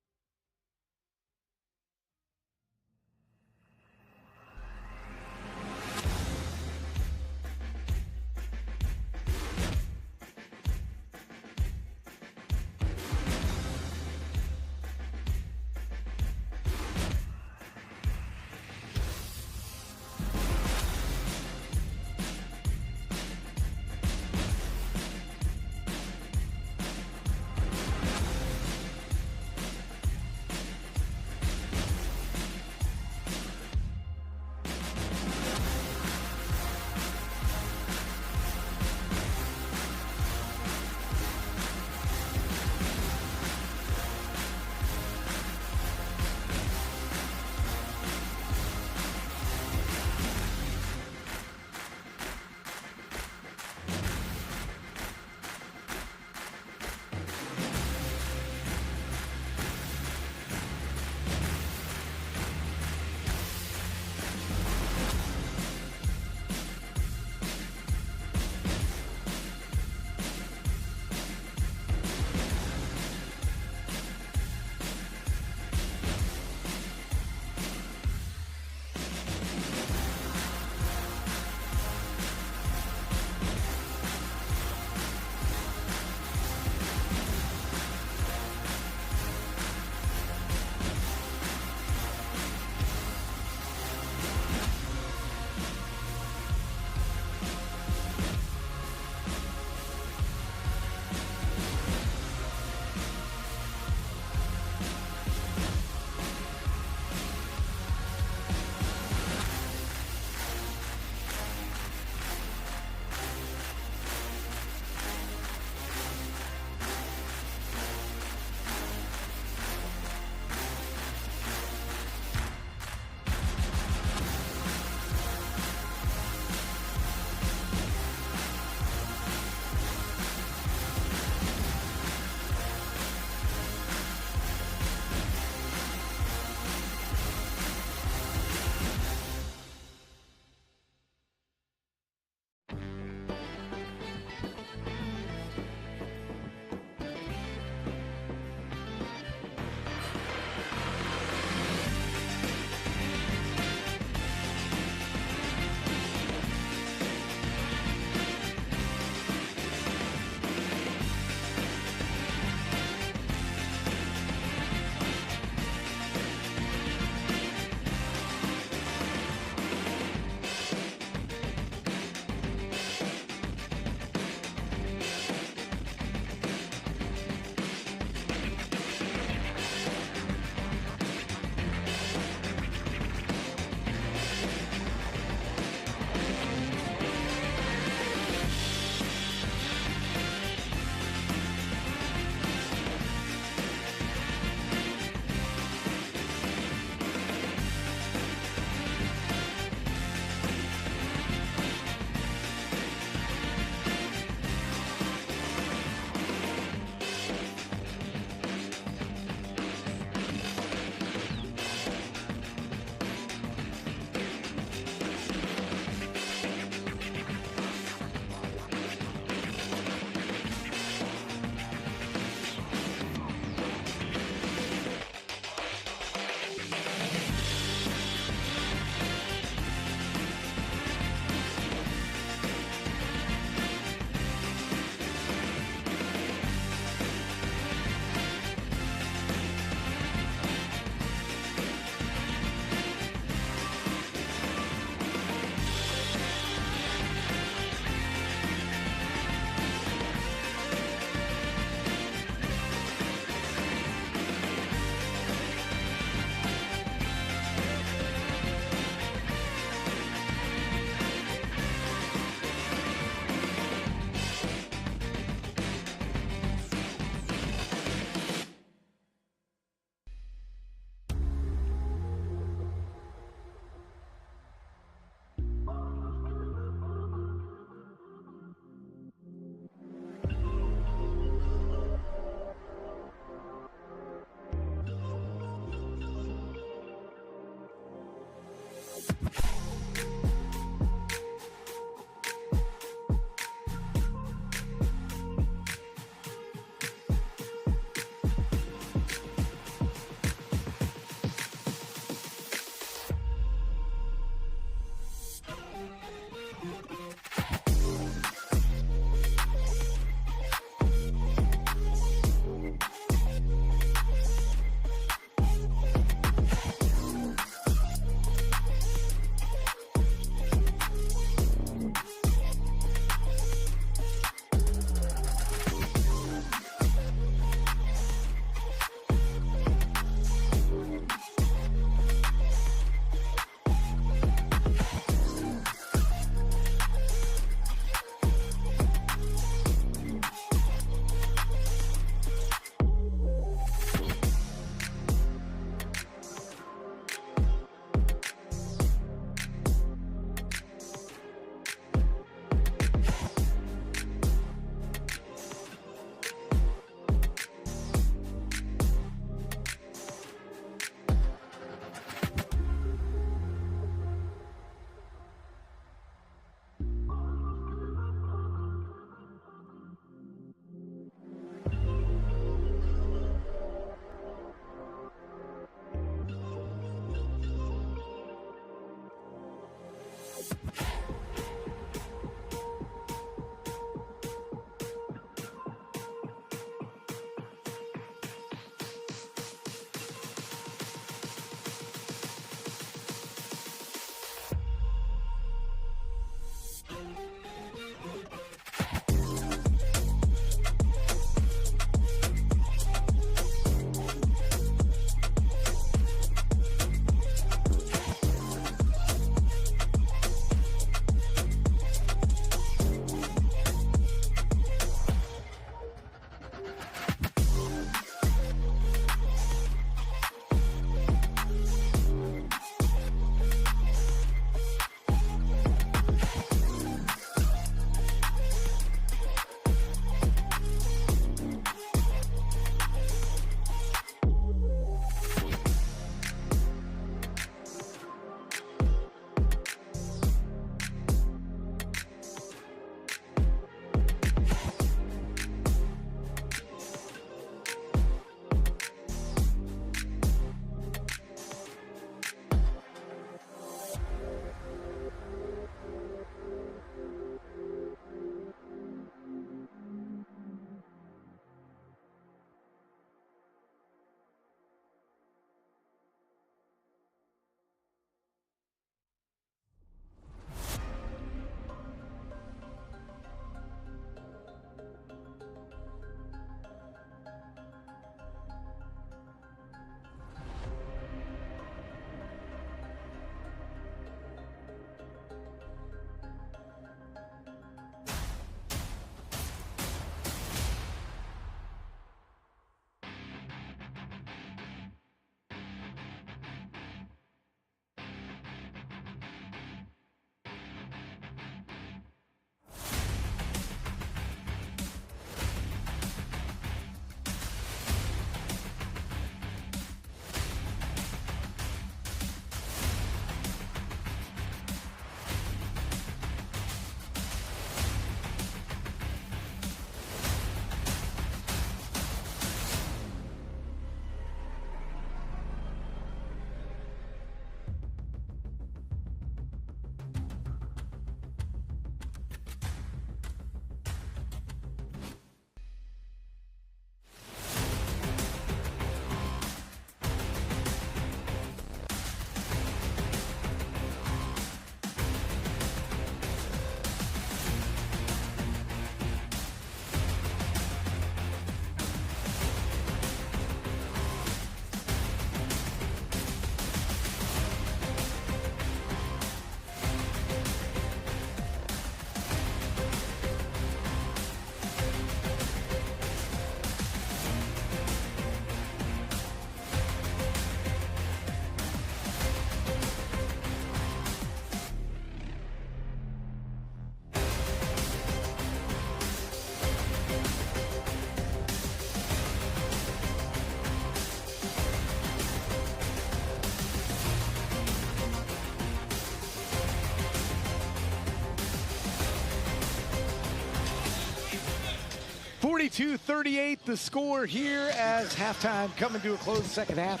42-38 the score here as halftime coming to a close, second half.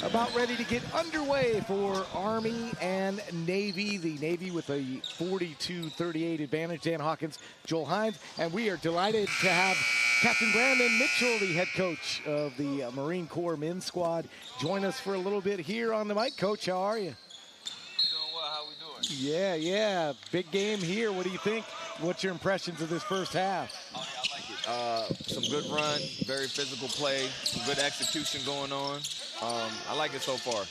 About ready to get underway for Army and Navy. The Navy with a 42-38 advantage. Dan Hawkins, Joel Hines, and we are delighted to have Captain Brandon Mitchell, the head coach of the Marine Corps men's squad, join us for a little bit here on the mic. Coach, how are you? Doing well. How we doing? Yeah. Big game here. What do you think? What's your impressions of this first half? Oh, yeah, I like it. Some good run, very physical play, some good execution going on. I like it so far.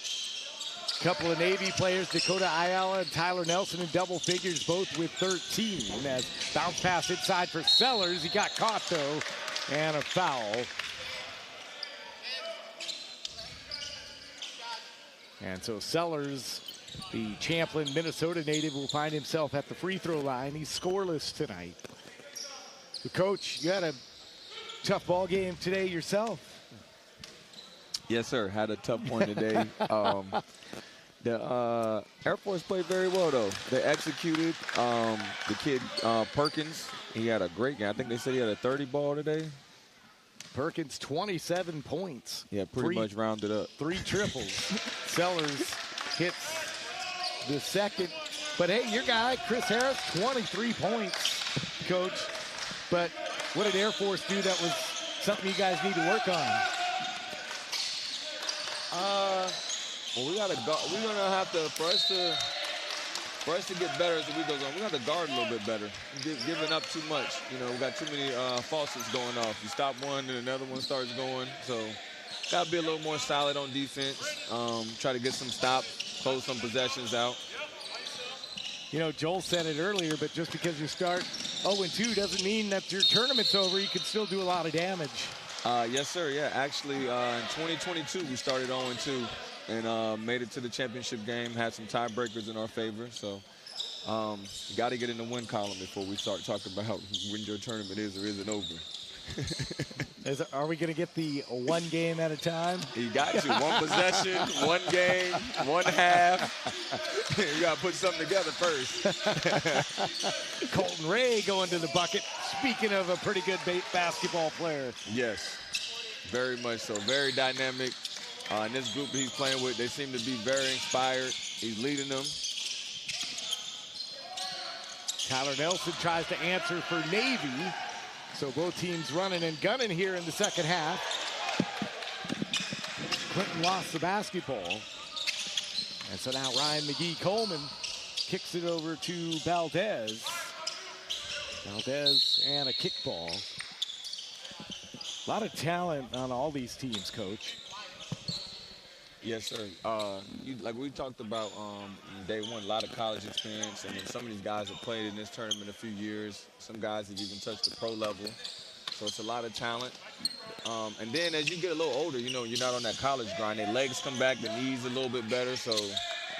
Couple of Navy players, Dakota Ayala and Tyler Nelson in double figures, both with 13. As bounce pass inside for Sellers. He got caught, though, and a foul. And so Sellers, the Champlin, Minnesota native, will find himself at the free throw line. He's scoreless tonight. The coach, you had a tough ball game today yourself. Yes, sir. Had a tough one today. The Air Force played very well, though. They executed. The kid, Perkins, he had a great game. I think they said he had a 30 ball today. Perkins, 27 points. Yeah, pretty much rounded up. 3 triples. Sellers hits the second. But, hey, your guy, Chris Harris, 23 points, Coach. But what did Air Force do that was something you guys need to work on? Well, we're gonna have to for us to get better as the week goes on. We got to guard a little bit better. Giving up too much. You know, we got too many falsehoods going off. You stop one and another one starts going. So, got to be a little more solid on defense. Try to get some stops, close some possessions out. You know, Joel said it earlier, but just because you start 0-2 doesn't mean that your tournament's over. You can still do a lot of damage. Yes, sir. Yeah, actually, in 2022, we started 0-2 and made it to the championship game, had some tiebreakers in our favor. So you got to get in the win column before we start talking about when your tournament is or isn't over. Are we going to get the one game at a time? You got to. One possession, one game, one half. You got to put something together first. Colton Ray going to the bucket. Speaking of a pretty good basketball player. Yes, very much so. Very dynamic. And this group he's playing with, they seem to be very inspired. He's leading them. Tyler Nelson tries to answer for Navy. So both teams running and gunning here in the second half. Clinton lost the basketball. And so now Ryan McGee-Coleman kicks it over to Valdez. Valdez and a kickball. A lot of talent on all these teams, Coach. Yes, sir. Like we talked about day one, a lot of college experience. And then some of these guys have played in this tournament a few years. Some guys have even touched the pro level. So it's a lot of talent. And then as you get a little older, you know, you're not on that college grind. Their legs come back, the knees a little bit better. So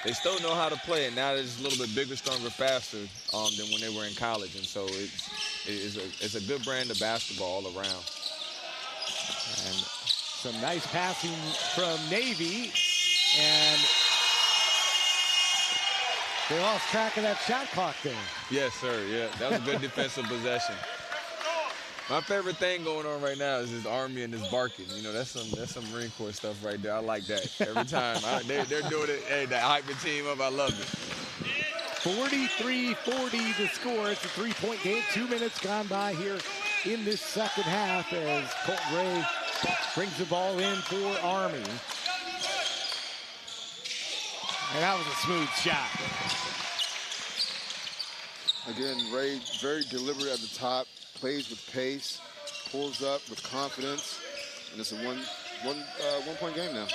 they still know how to play. And now they're just a little bit bigger, stronger, faster than when they were in college. And so it's a good brand of basketball all around. And some nice passing from Navy, and they lost track of that shot clock there. Yes, sir. Yeah, that was a good defensive possession. My favorite thing going on right now is this Army and this barking. You know, that's some Marine Corps stuff right there. I like that. Every time they're doing it, hey, they hype the team up. I love it. 43-40 to score. It's a 3-point game. 2 minutes gone by here in this second half as Colton Ray brings the ball in for Army. And that was a smooth shot. Again, Ray very deliberate at the top, plays with pace, pulls up with confidence, and it's a one-point game now.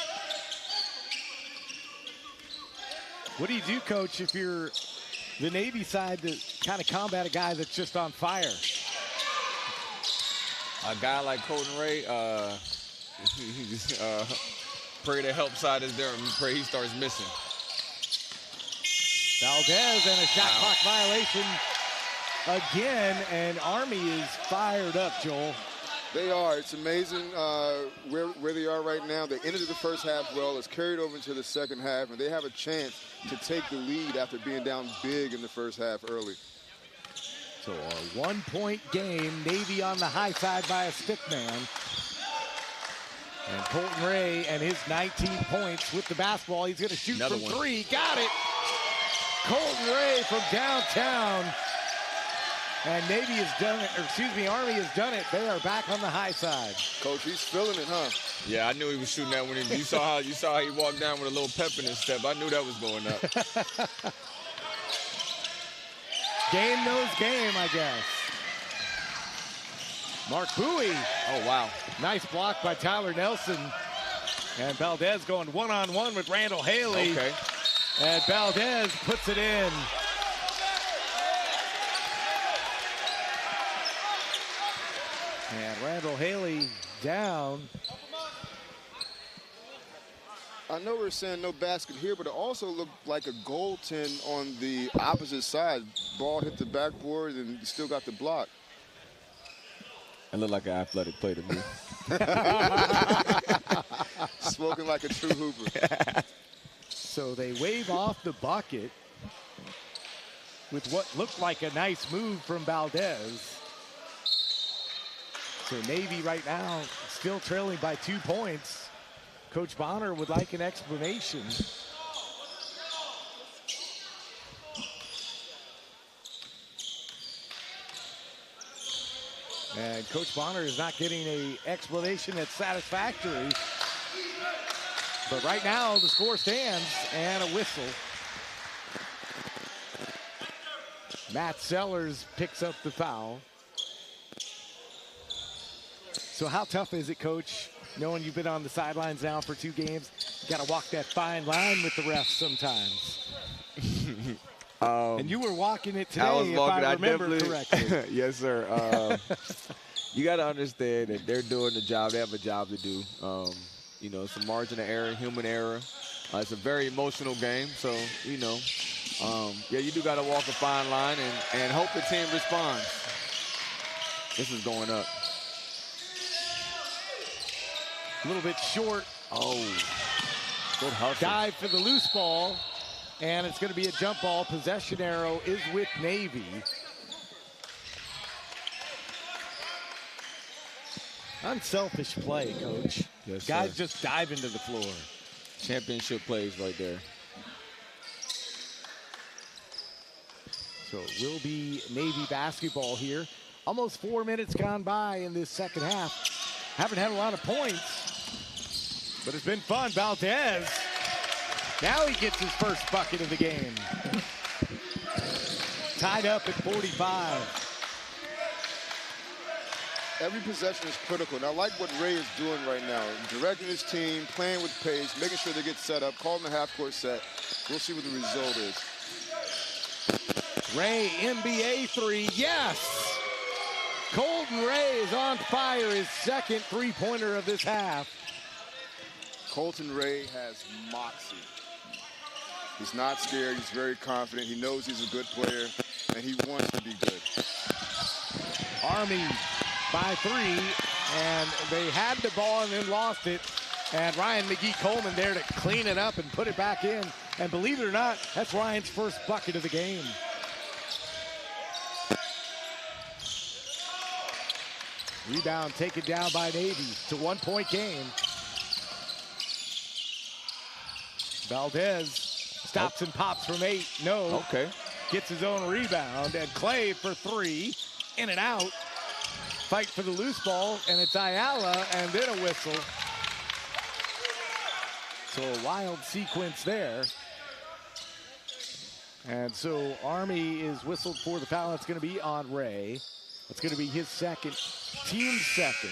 What do you do, Coach, if you're the Navy side to kind of combat a guy that's just on fire? A guy like Colton Ray, pray the help side is there and pray he starts missing. Valdez and a shot clock violation again, and Army is fired up, Joel. They are. It's amazing where they are right now. They ended the first half well. It's carried over into the second half, and they have a chance to take the lead after being down big in the first half early. So So a 1-point game. Navy on the high side by a stick man. And Colton Ray and his 19 points with the basketball. He's going to shoot Another from one. 3. Got it. Colton Ray from downtown. And Navy has done it, or excuse me, Army has done it. They are back on the high side. Coach, he's feeling it, huh? Yeah, I knew he was shooting that when you saw how he walked down with a little pep in his step. I knew that was going up. Game knows game, I guess. Mark Bowie. Oh, wow. Nice block by Tyler Nelson. And Valdez going one-on-one with Randall Haley. Okay. And Valdez puts it in. And Randall Haley down. I know we're saying no basket here, but it also looked like a goaltend on the opposite side. Ball hit the backboard and still got the block. It looked like an athletic play to me. Smoking like a true hooper. So they wave off the bucket with what looked like a nice move from Valdez. So Navy right now still trailing by 2 points. Coach Bonner would like an explanation. And Coach Bonner is not getting an explanation that's satisfactory. But right now, the score stands and a whistle. Matt Sellers picks up the foul. So how tough is it, Coach, knowing you've been on the sidelines now for 2 games? You got to walk that fine line with the refs sometimes. And you were walking it today, if I remember correctly. Yes, sir. You got to understand that they're doing the job. They have a job to do. You know, it's a margin of error, human error. It's a very emotional game. So, you know, yeah, you do got to walk a fine line and hope the team responds. This is going up. A little bit short. Oh, good hustle. Dive for the loose ball. And it's going to be a jump ball. Possession arrow is with Navy. Unselfish play, Coach. Yes, guys sir. just dive into the floor. Championship plays right there. So it will be Navy basketball here. Almost 4 minutes gone by in this second half. Haven't had a lot of points, but it's been fun. Valdez, now he gets his first bucket of the game. Tied up at 45. Every possession is critical. And I like what Ray is doing right now. Directing his team, playing with pace, making sure they get set up, calling the half-court set. We'll see what the result is. Ray, NBA 3, yes! Colton Ray is on fire, his second three-pointer of this half. Colton Ray has moxie. He's not scared, he's very confident, he knows he's a good player, and he wants to be good. Army by 3, and they had the ball and then lost it. And Ryan McGee-Coleman there to clean it up and put it back in. And believe it or not, that's Ryan's first bucket of the game. Rebound taken down by Navy. It's a 1-point game. Valdez stops and pops from 8. No. Okay. Gets his own rebound. And Clay for 3. In and out. Fight for the loose ball. And it's Ayala. And then a whistle. So a wild sequence there. And so Army is whistled for the foul. It's going to be on Ray. It's going to be his second, team's second.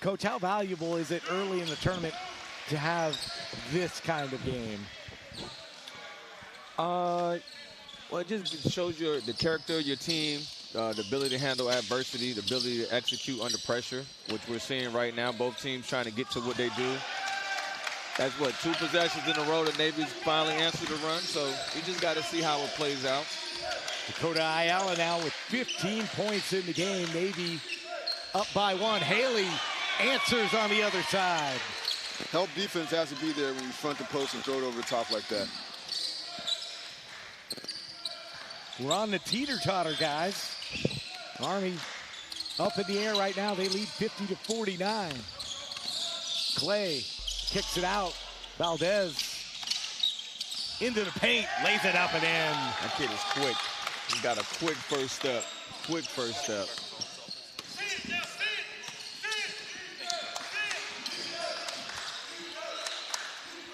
Coach, how valuable is it early in the tournament to have this kind of game? Well, it just shows the character of your team, the ability to handle adversity, the ability to execute under pressure, which we're seeing right now. Both teams trying to get to what they do. That's what, 2 possessions in a row that Navy's finally answered the run. So we just got to see how it plays out. Dakota Ayala now with 15 points in the game. Navy up by 1. Haley answers on the other side. Help defense has to be there when you front the post and throw it over the top like that. We're on the teeter-totter, guys. Army up in the air right now. They lead 50-49. Clay kicks it out. Valdez into the paint, lays it up and in. That kid is quick. He's got a quick first step. Quick first step.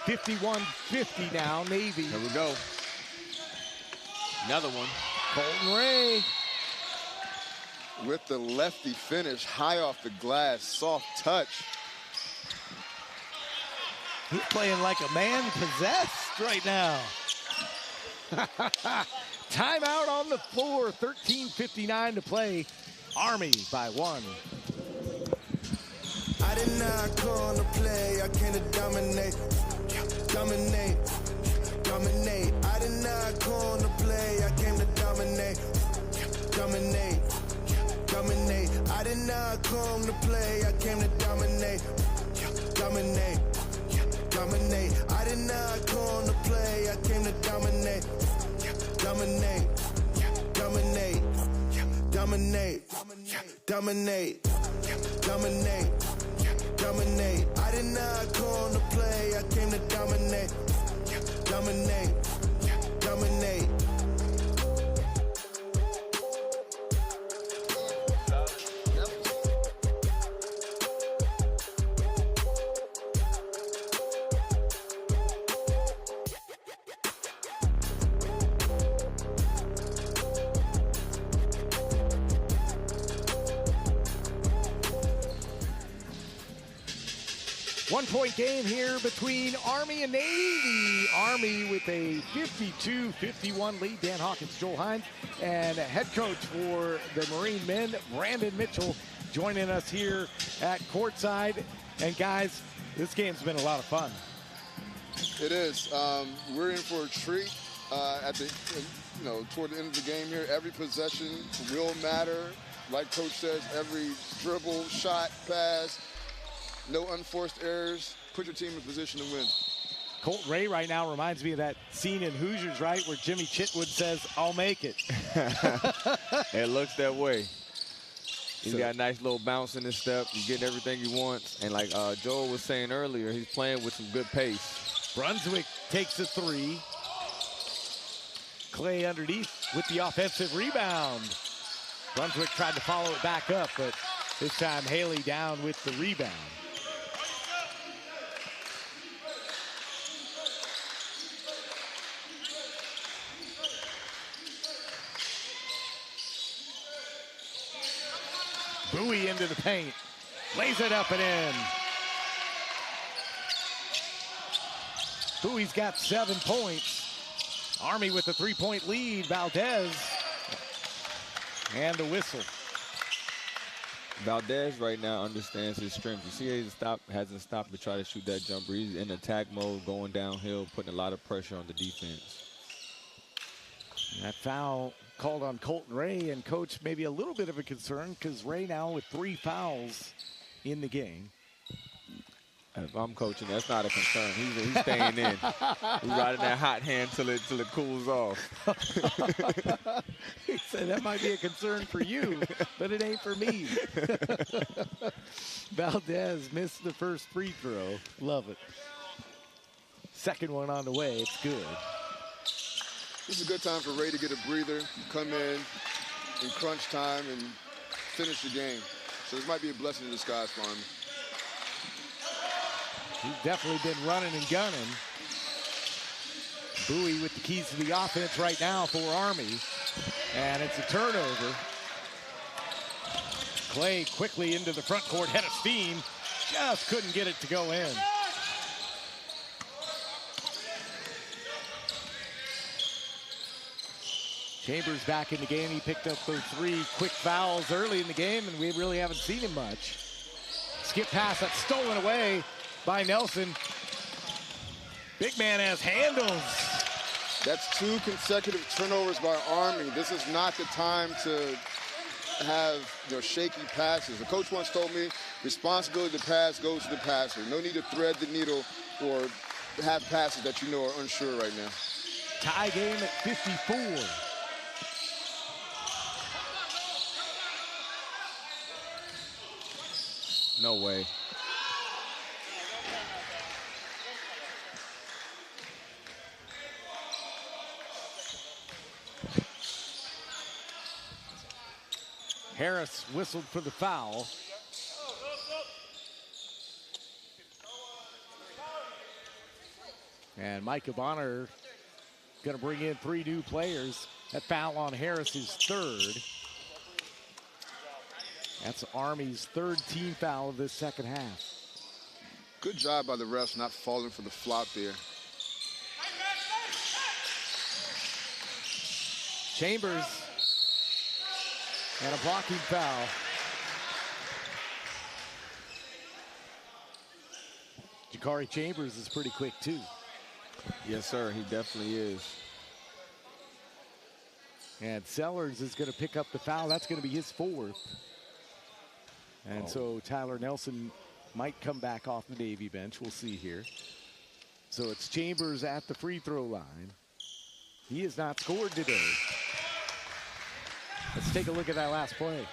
$51-50 now, Navy. Here we go. Another one. Colton Ray. With the lefty finish, high off the glass, soft touch. He's playing like a man possessed right now. Timeout on the floor, 13:59 to play. Army by 1. I did not come to play, I came to dominate. Dominate, dominate. I did not come to play, I came to dominate. Dominate, dominate. I did not come to play, I came to dominate. Dominate, dominate. I did not come to play, I came to dominate. Dominate, dominate, dominate, dominate, dominate, dominate. I did not come to play, I came to dominate. Dominate, dominate. One-point game here between Army and Navy. Army with a 52-51 lead. Dan Hawkins, Joel Hines, and head coach for the Marine men, Brandon Mitchell, joining us here at courtside. And guys, this game's been a lot of fun. It is. We're in for a treat toward the end of the game here. Every possession will matter. Like Coach says, every dribble, shot, pass, no unforced errors. Put your team in position to win. Colt Ray right now reminds me of that scene in Hoosiers, right, where Jimmy Chitwood says, "I'll make it." It looks that way. He's got a nice little bounce in his step. He's getting everything he wants. And like Joel was saying earlier, he's playing with some good pace. Brunswick takes a 3. Clay underneath with the offensive rebound. Brunswick tried to follow it back up, but this time Haley down with the rebound. Bowie into the paint, lays it up and in. Bowie's got 7 points. Army with a 3-point lead. Valdez and the whistle. Valdez right now understands his strength. You see he hasn't stopped to try to shoot that jumper. He's in attack mode, going downhill, putting a lot of pressure on the defense. That foul called on Colton Ray, and coach maybe a little bit of a concern because Ray now with 3 fouls in the game. If I'm coaching, that's not a concern. He's staying in. He's riding that hot hand till it cools off. He said that might be a concern for you, but it ain't for me. Valdez missed the first free throw. Love it. Second one on the way. It's good. This is a good time for Ray to get a breather, come in crunch time, and finish the game. So this might be a blessing in disguise for him. He's definitely been running and gunning. Bowie with the keys to the offense right now for Army. And it's a turnover. Clay quickly into the front court, head of steam. Just couldn't get it to go in. Chambers back in the game. He picked up those 3 quick fouls early in the game, and we really haven't seen him much. Skip pass that's stolen away by Nelson. Big man has handles. That's 2 consecutive turnovers by Army. This is not the time to have shaky passes. The coach once told me, responsibility to pass goes to the passer. No need to thread the needle or have passes that are unsure right now. Tie game at 54. No way. Harris whistled for the foul. And Micah Bonner going to bring in 3 new players. That foul on Harris is 3rd. That's Army's 3rd team foul of this second half. Good job by the refs not falling for the flop there. Chambers and a blocking foul. Jakari Chambers is pretty quick too. Yes, sir, he definitely is. And Sellers is going to pick up the foul. That's going to be his 4th. And so Tyler Nelson might come back off the Navy bench. We'll see here. So it's Chambers at the free throw line. He has not scored today. Let's take a look at that last play.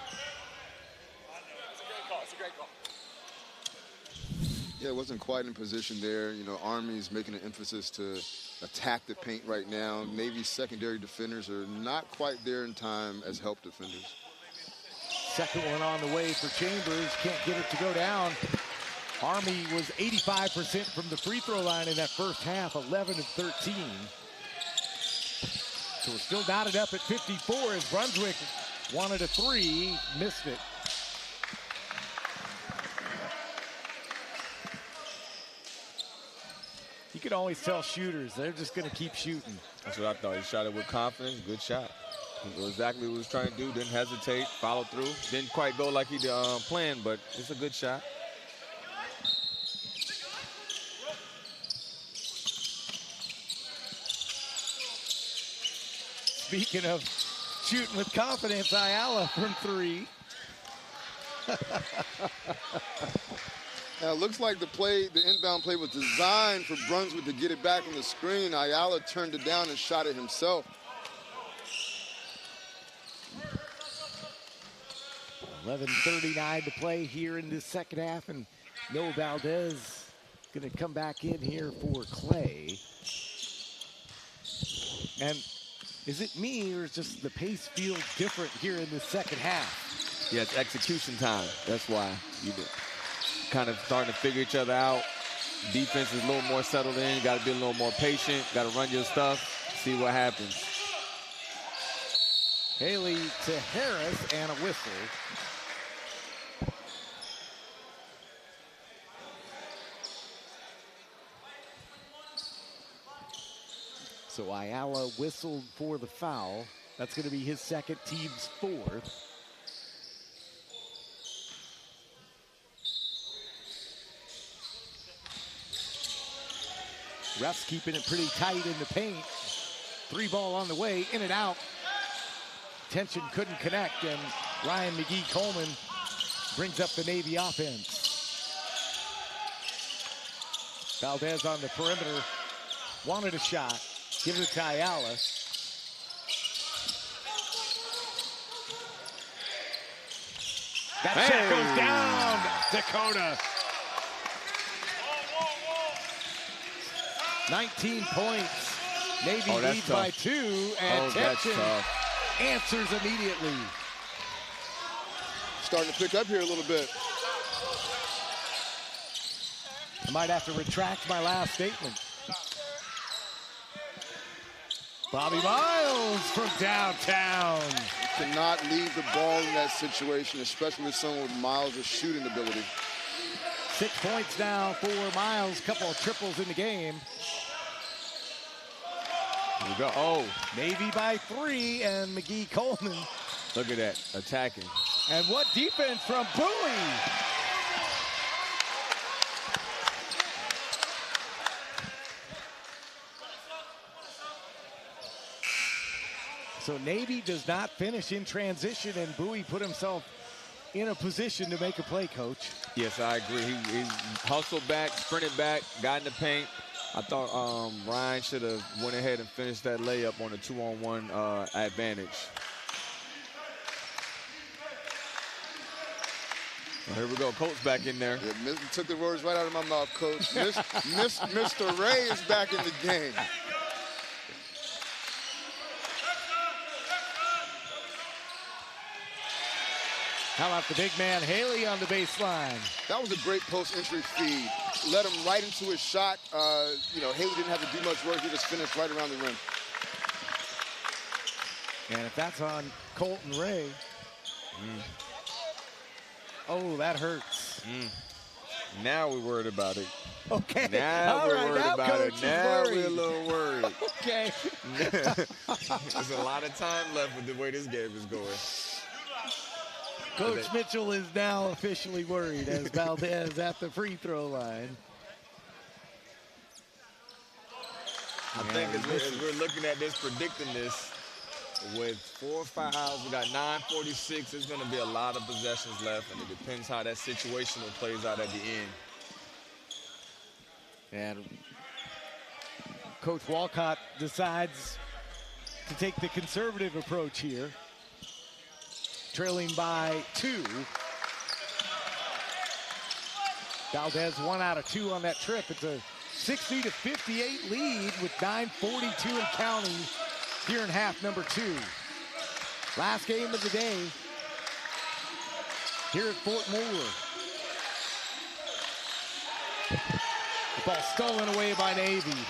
Yeah, it wasn't quite in position there. You know, Army's making an emphasis to attack the paint right now. Navy's secondary defenders are not quite there in time as help defenders. Second one on the way for Chambers. Can't get it to go down. Army was 85% from the free throw line in that first half, 11 of 13. So we're still knotted up at 54 as Brunswick wanted a 3, missed it. You can always tell shooters, they're just going to keep shooting. That's what I thought. He shot it with confidence. Good shot. He knew exactly what he was trying to do. Didn't hesitate. Followed through. Didn't quite go like he planned, but it's a good shot. Speaking of shooting with confidence, Ayala from 3. Now, it looks like the inbound play was designed for Brunswick to get it back on the screen. Ayala turned it down and shot it himself. 11:39 to play here in this second half, and Noah Valdez going to come back in here for Clay. And is it me, or is just the pace feels different here in the second half? Yeah, it's execution time. That's why. You kind of starting to figure each other out. Defense is a little more settled in. You got to be a little more patient. Got to run your stuff, see what happens. Haley to Harris and a whistle. So Ayala whistled for the foul. That's going to be his second, team's 4th. Refs keeping it pretty tight in the paint. 3 ball on the way, in and out. Tension couldn't connect, and Ryan McGee-Coleman brings up the Navy offense. Valdez on the perimeter, wanted a shot. Give it to Ayala. That shot goes down, Dakota. 19 points. Navy leads by 2, and Tension answers immediately. Starting to pick up here a little bit. I might have to retract my last statement. Bobby Miles from downtown. You cannot leave the ball in that situation, especially with someone with Miles' shooting ability. 6 points now for Miles. Couple of triples in the game. Here we go. Oh, Navy by 3, and McGee-Coleman. Look at that, attacking. And what defense from Bowie. So Navy does not finish in transition, and Bowie put himself in a position to make a play, Coach. Yes, I agree. He hustled back, sprinted back, got in the paint. I thought Ryan should have went ahead and finished that layup on a 2-on-1 advantage. Well, here we go. Coach back in there. Yeah, took the words right out of my mouth, Coach. Mr. Ray is back in the game. How about the big man, Haley, on the baseline? That was a great post-entry feed. Led him right into his shot. Haley didn't have to do much work. He just finished right around the rim. And if that's on Colton Ray, oh, that hurts. Now we're worried about it. Okay. Now All we're right, worried now about it. Coach is Now worried. we're a little worried. Okay. There's a lot of time left with the way this game is going. Coach Mitchell is now officially worried as Valdez at the free throw line. I think as we're looking at this, predicting this, with 4 fouls, we got 9:46. There's going to be a lot of possessions left, and it depends how that situational plays out at the end. And Coach Walcott decides to take the conservative approach here, trailing by 2. Valdez 1 out of 2 on that trip. It's a 60-58 lead with 9:42 and counting here in half number 2. Last game of the day here at Fort Moore. The ball stolen away by Navy.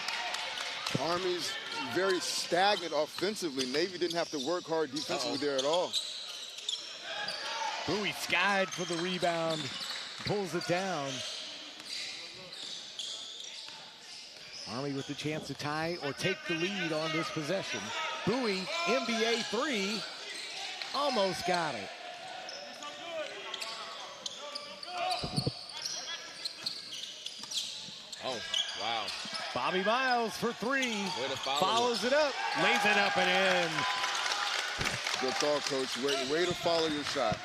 Army's very stagnant offensively. Navy didn't have to work hard defensively there at all. Bowie skied for the rebound, pulls it down. Army with the chance to tie or take the lead on this possession. Bowie, NBA 3, almost got it. Oh, wow. Bobby Miles for 3, Way to follows it up, lays it up and in. Good call, Coach. Way to follow your shot.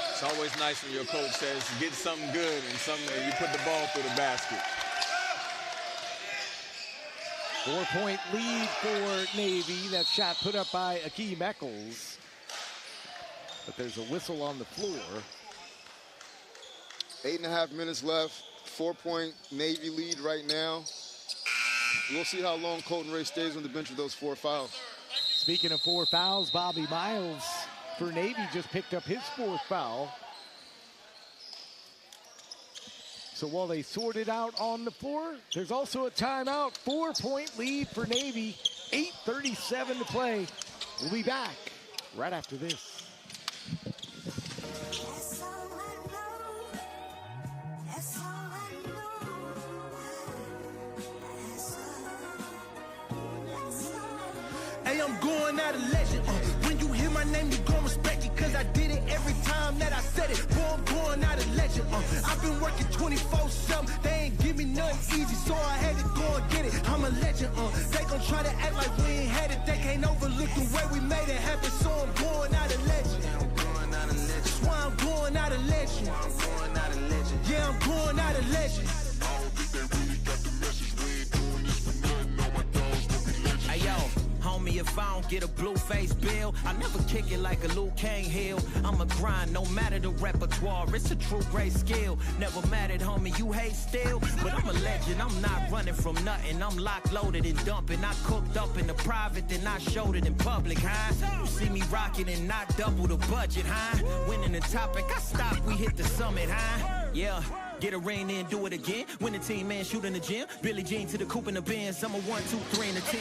It's always nice when your coach says, get something good and something you put the ball through the basket. 4-point lead for Navy. That shot put up by Akeem Eccles. But there's a whistle on the floor. 8.5 minutes left. 4-point Navy lead right now. We'll see how long Colton Ray stays on the bench with those 4 fouls. Speaking of 4 fouls, Bobby Miles for Navy just picked up his 4th foul. So while they sort it out on the floor, there's also a timeout. 4-point lead for Navy, 8:37 to play. We'll be back right after this. Hey, I'm going out of legend. When you hear my name, you gon' respect it, cause I did it every time that I said it. Boy, I'm going out of legend. I've been working 24/7. They ain't give me nothing easy, so I had to go and get it. I'm a legend. They gon' try to act like we ain't had it. They can't overlook the way we made it happen, so I'm going out of legend. That's why I'm going out of legend. Yeah, I'm going out of legend. Hey yo, homie, if I don't get a blue face bill, I never kick it like a Luke Kane hill. I'ma grind no matter the repertoire. It's a true great skill. Never mad at homie, you hate still. But I'm a legend, I'm not running from nothing. I'm locked, loaded, and dumping. I cooked up in the private, then I showed it in public, huh? You see me rocking and not double the budget, huh? Winning the topic, I stopped, we hit the summit, huh? Yeah. Get a ring in, do it again. Win the team, man, shoot in the gym. Billie Jean to the coupe in the Benz. I'm a 1, 2, 3, and a 10.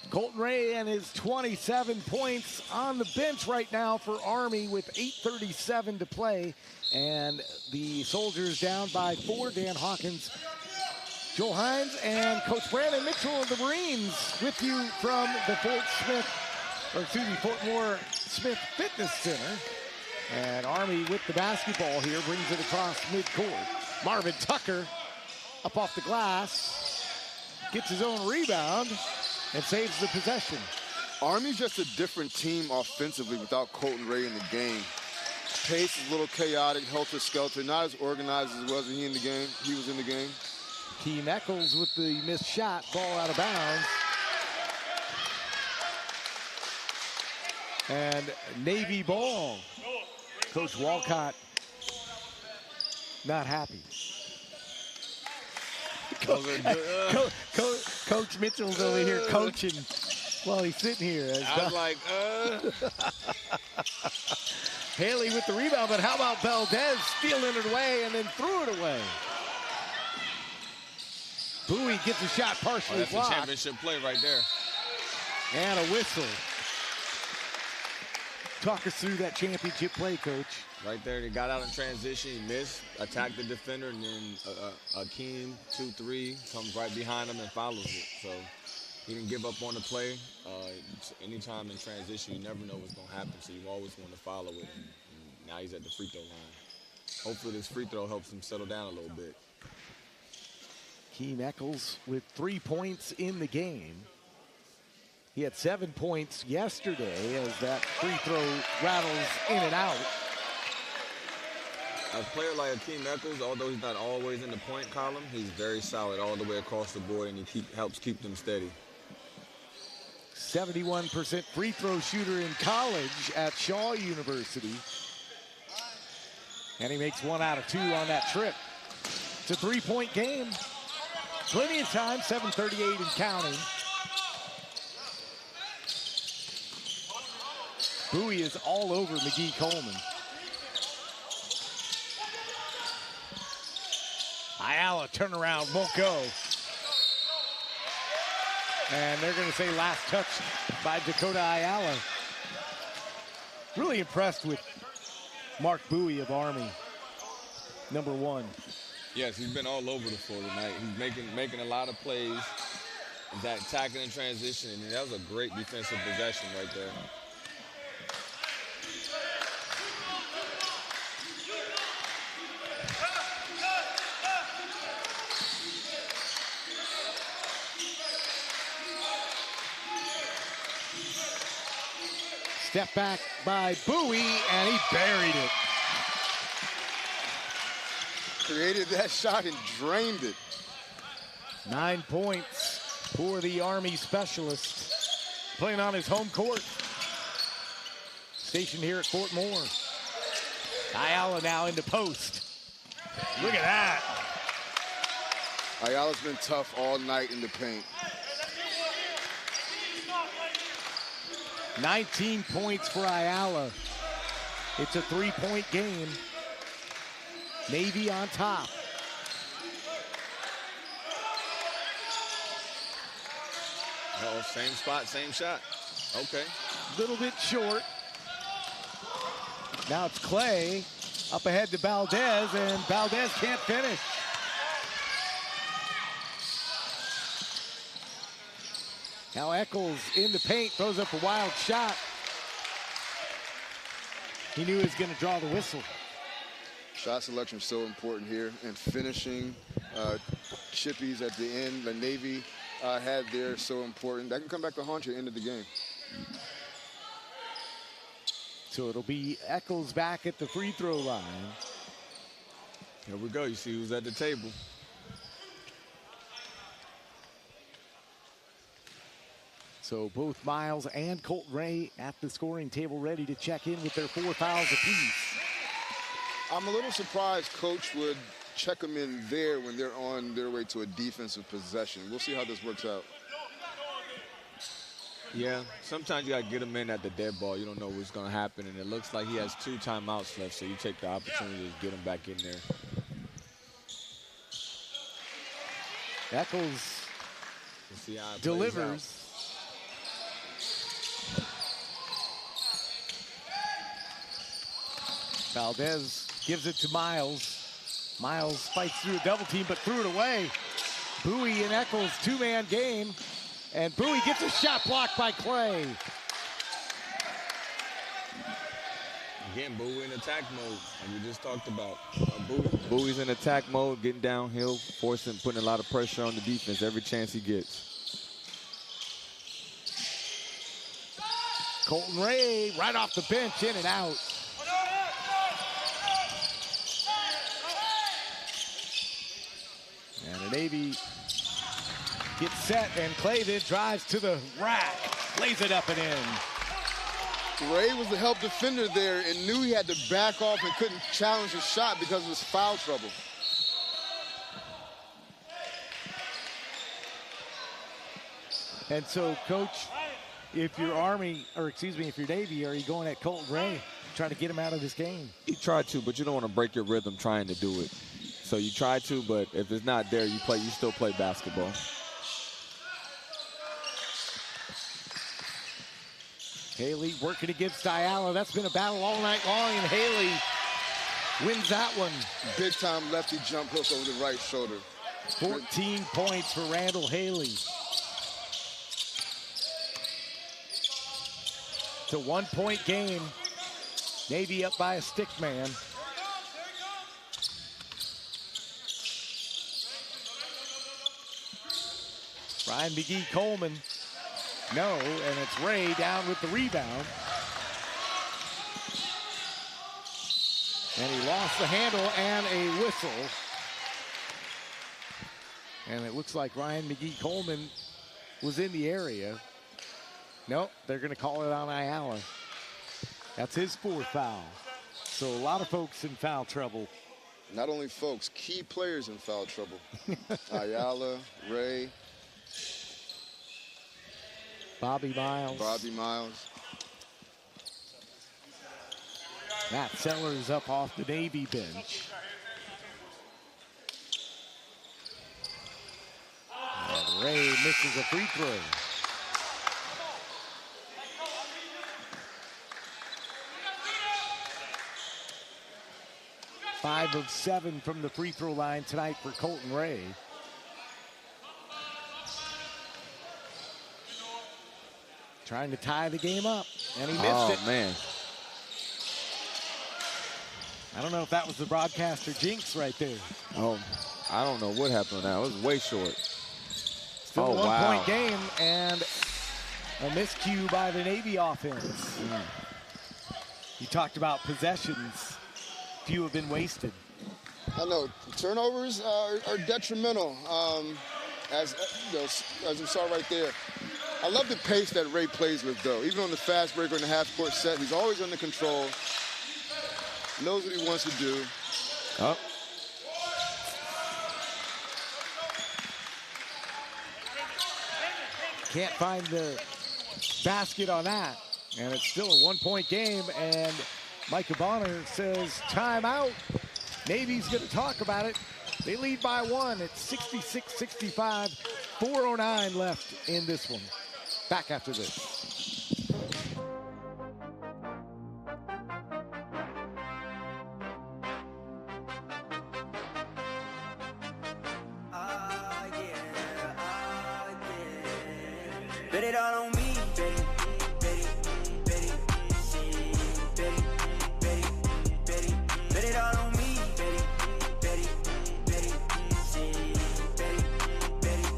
Colton Ray and his 27 points on the bench right now for Army with 8:37 to play. And the Soldiers down by 4. Dan Hawkins, Joel Hines, and Coach Brandon Mitchell of the Marines with you from the Fort Moore Smith Fitness Center. And Army with the basketball here brings it across midcourt. Marvin Tucker up off the glass, gets his own rebound, and saves the possession. Army's just a different team offensively without Colton Ray in the game. Pace is a little chaotic, helter-skelter, not as organized as was he in the game. He was in the game. Keem Eccles with the missed shot, ball out of bounds. And Navy ball. Coach Walcott not happy. Coach Mitchell's over here coaching while he's sitting here. I was like, Haley with the rebound, but how about Valdez stealing it away and then threw it away? Bowie gets a shot partially that's blocked. a championship play right there. And a whistle. Talk us through that championship play, Coach. Right there, they got out in transition, he missed, attacked the defender, and then Akeem, 2-3, comes right behind him and follows it. So he didn't give up on the play. Anytime in transition, you never know what's going to happen, so you always want to follow it. And now he's at the free throw line. Hopefully this free throw helps him settle down a little bit. Keem Eccles with 3 points in the game. He had 7 points yesterday as that free throw rattles in and out. A player like Akeem Eccles, although he's not always in the point column, he's very solid all the way across the board, and he helps keep them steady. 71% free throw shooter in college at Shaw University. And he makes 1 out of 2 on that trip. It's a 3-point game. Plenty of time, 7:38 and counting. Bowie is all over McGee Coleman. Ayala turnaround won't go. And they're going to say last touch by Dakota Ayala. Really impressed with Mark Bowie of Army, #1. Yes, he's been all over the floor tonight. He's making a lot of plays, that tackling in transition, and that was a great defensive possession right there. Step back by Bowie, and he buried it. Created that shot and drained it. 9 points for the Army specialist. Playing on his home court. Stationed here at Fort Moore. Ayala now in the post. Look at that. Ayala's been tough all night in the paint. 19 points for Ayala. It's a 3-point game. Navy on top. Oh, same spot, same shot. Okay. A little bit short. Now it's Clay up ahead to Valdez, and Valdez can't finish. Now Eccles in the paint, throws up a wild shot. He knew he was going to draw the whistle. Shot selection is so important here, and finishing chippies at the end. The Navy had there so important. That can come back to haunt you at the end of the game. So it'll be Eccles back at the free throw line. Here we go. You see who's at the table. So both Miles and Colton Ray at the scoring table ready to check in with their 4 fouls apiece. I'm a little surprised Coach would check them in there when they're on their way to a defensive possession. We'll see how this works out. Yeah, sometimes you got to get him in at the dead ball. You don't know what's going to happen, and it looks like he has 2 timeouts left, so you take the opportunity to get him back in there. Eccles We'll see how it delivers. Valdez gives it to Miles. Miles fights through a double team, but threw it away. Bowie and Eccles, 2-man game. And Bowie gets a shot blocked by Clay. Again, Bowie in attack mode, like we just talked about. Bowie's in attack mode, getting downhill, putting a lot of pressure on the defense every chance he gets. Colton Ray right off the bench, in and out. And the Navy gets set, and Clay then drives to the rack, lays it up and in. Ray was the help defender there and knew he had to back off and couldn't challenge his shot because of his foul trouble. And so, Coach, if you're Army, or excuse me, if you're Navy, are you going at Colton Ray, trying to get him out of this game? You try to, but you don't want to break your rhythm trying to do it. So you try to, but if it's not there, you still play basketball. Haley working against Ayala. That's been a battle all night long, and Haley wins that one. Big time lefty jump hook over the right shoulder. 14 points for Randall Haley. It's a 1-point game. Navy up by a stick man. Ryan McGee Coleman. No, and it's Ray down with the rebound. And he lost the handle and a whistle. And it looks like Ryan McGee Coleman was in the area. Nope, they're going to call it on Ayala. That's his 4th foul. So a lot of folks in foul trouble. Not only folks, key players in foul trouble. Ayala, Ray, Bobby Miles. Matt Sellers up off the Navy bench. And Ray misses a free throw. Five of 7 from the free throw line tonight for Colton Ray. Trying to tie the game up, and he missed it. Oh, man. I don't know if that was the broadcaster jinx right there. Oh, I don't know what happened now. It was way short. Still a 1-point game, and a miscue by the Navy offense. You talked about possessions. Few have been wasted. I know turnovers are detrimental. As we saw right there. I love the pace that Ray plays with, though. Even on the fast break or in the half-court set, he's always under control. Knows what he wants to do. Oh. Can't find the basket on that. And it's still a 1-point game. And Micah Bonner says timeout. Navy's going to talk about it. They lead by 1. It's 66-65. 4:09 left in this one. Back after this. Bet it all on me, bet it, bet it, bet it, bet it, bet it, bet it, bet it all on me, bet it, bet it, bet it, bet it, bet it,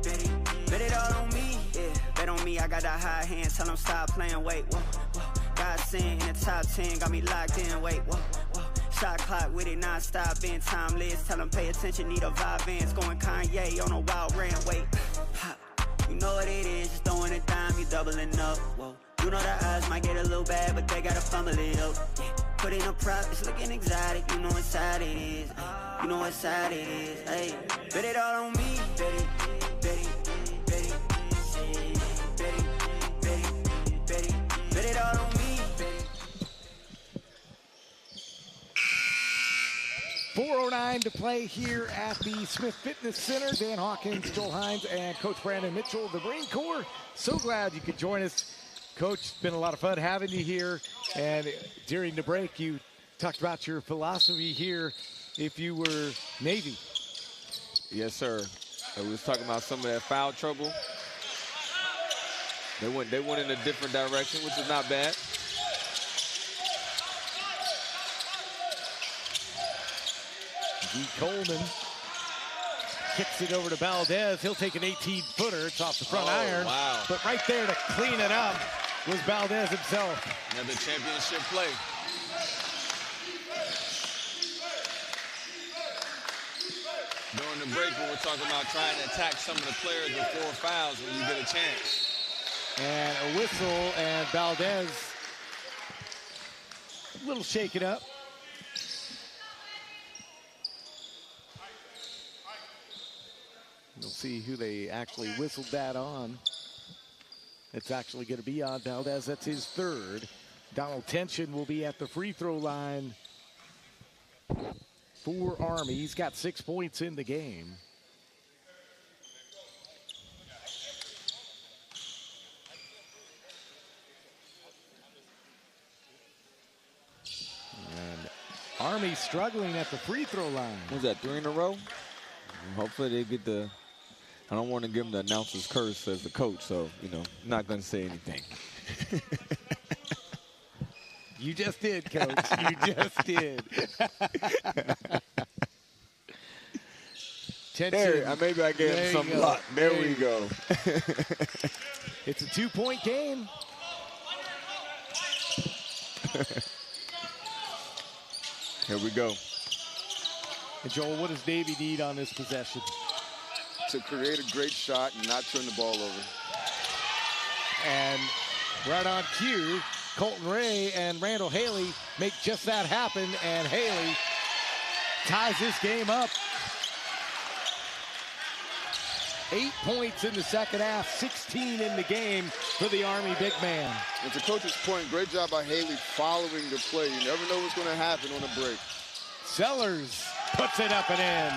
bet it, bet it all on me, yeah. Bet on me, I got that high hand, tell them stop playing, wait, whoa, whoa. God sent in the top 10, got me locked in, wait, whoa, whoa. Shot clock with it non-stop, been timeless, tell them pay attention, need a vibe, Vans going Kanye on a wild rant, wait, ha. You know what it is, just throwing a dime, you doubling up, whoa. You know the odds might get a little bad, but they gotta fumble it up, yeah. Put in a prop, it's looking exotic, you know what side it is, ay. You know what side it is, hey. Bet it all on me, bet it, bet it, bet it, bet it, bet it, bet it, bet it all on me, bet it. 4:09 to play here at the Smith Fitness Center. Dan Hawkins, Joel Hines, and Coach Brandon Mitchell of the Marine Corps. So glad you could join us. Coach, it's been a lot of fun having you here. And during the break, you talked about your philosophy here if you were Navy. Yes, sir. We was talking about some of that foul trouble. They went in a different direction, which is not bad. G. Coleman kicks it over to Valdez. He'll take an 18-footer. It's off the front iron. Wow. But right there to clean it up was Valdez himself. Another championship play. During the break, we were talking about trying to attack some of the players with 4 fouls when you get a chance. And a whistle, and Valdez A little shake it up. We'll see who they actually whistled that on. It's actually going to be on Valdez. That's his third. Donald Tension will be at the free throw line for Army. He's got 6 points in the game. And Army struggling at the free throw line. Was that 3 in a row? Hopefully they get the, I don't want to give them the announcer's curse as the coach, so, you know, not going to say anything. You just did, Coach. You just did. There, maybe I gave him some luck. There we go. It's a 2-point game. Here we go. And Joel, what does Navy need on this possession? To create a great shot and not turn the ball over. And right on cue, Colton Ray and Randall Haley make just that happen, and Haley ties this game up. 8 points in the second half, 16 in the game for the Army big man. And to Coach's point, great job by Haley following the play. You never know what's going to happen on a break. Sellers puts it up and in.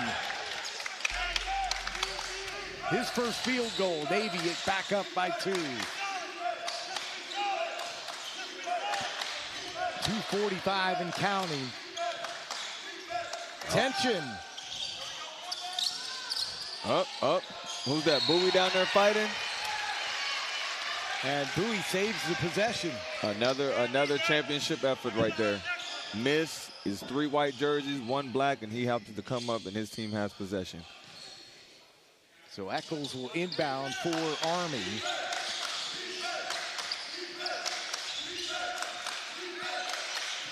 His first field goal. Navy is back up by 2. 2:45 and counting. Tension. Up. Who's that? Bowie down there fighting? And Bowie saves the possession. Another championship effort right there. Miss is 3 white jerseys, 1 black, and he helped it to come up, and his team has possession. So Eccles will inbound for Army.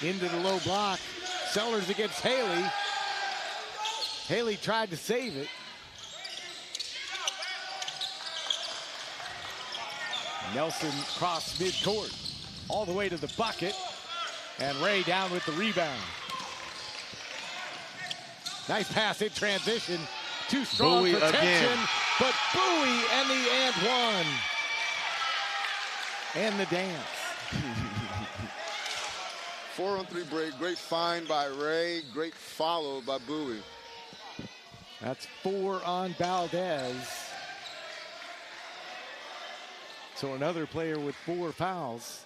Into the low block. Sellers against Haley. Haley tried to save it. Nelson crossed midcourt, all the way to the bucket, and Ray down with the rebound. Nice pass in transition. Too strong Bowie for Tension, again. but Bowie and the and one. And the dance. 4-on-3 break. Great find by Ray. Great follow by Bowie. That's 4 on Valdez. So another player with 4 fouls.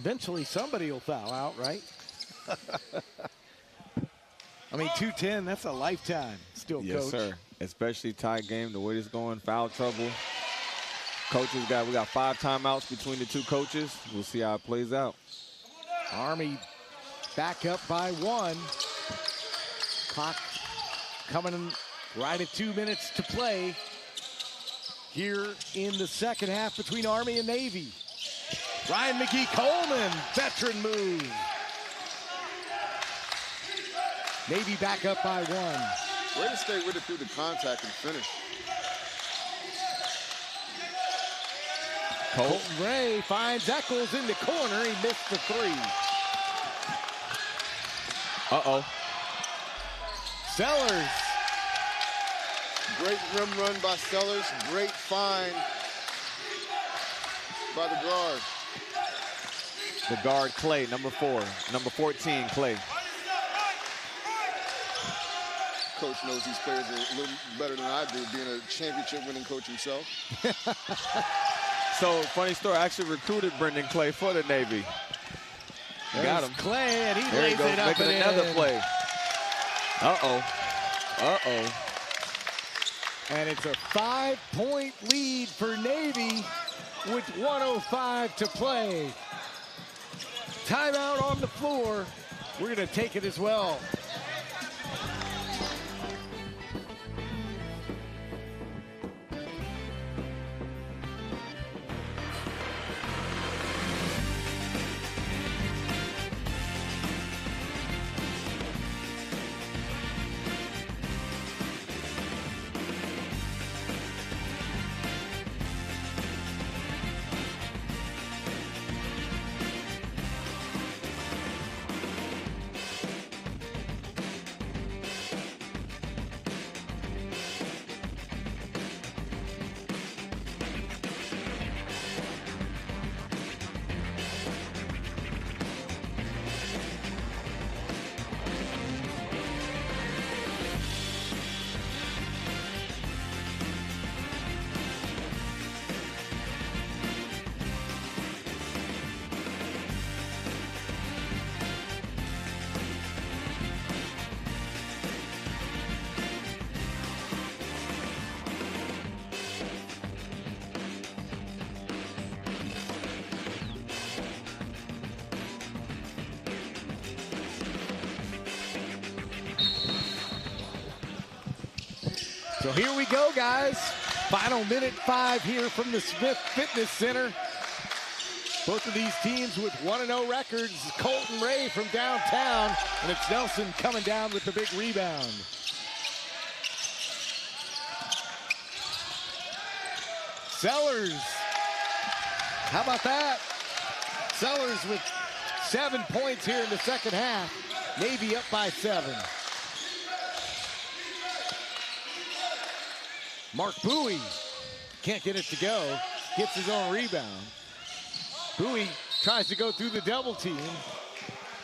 Eventually somebody will foul out, right? I mean, 210, that's a lifetime still, yes, Coach. Yes, sir. Especially tie game, the way it's going, foul trouble. We got 5 timeouts between the 2 coaches. We'll see how it plays out. Army back up by 1. Clock coming in right at 2 minutes to play here in the second half between Army and Navy. Ryan McGee-Coleman, veteran move. Navy back up by 1. Way to stay with it through the contact and finish. Colton Ray finds Eccles in the corner. He missed the 3. Uh-oh. Sellers. Great rim run by Sellers. Great find by the guard. The guard, Clay, number 14, Clay. Coach knows these players a little better than I do, being a championship winning coach himself. So, funny story, I actually recruited Brendan Clay for the Navy. Got him. Clay, and he There lays he goes, it up making and another in. play. Uh-oh. And it's a 5-point lead for Navy with 1:05 to play. Timeout on the floor. We're going to take it as well. So here we go, guys. Final minute 5 here from the Smith Fitness Center. Both of these teams with 1-0 records. Colton Ray from downtown, and it's Nelson coming down with the big rebound. Sellers. How about that? Sellers with 7 points here in the second half. Navy up by 7. Mark Bowie can't get it to go. Gets his own rebound. Bowie tries to go through the double team,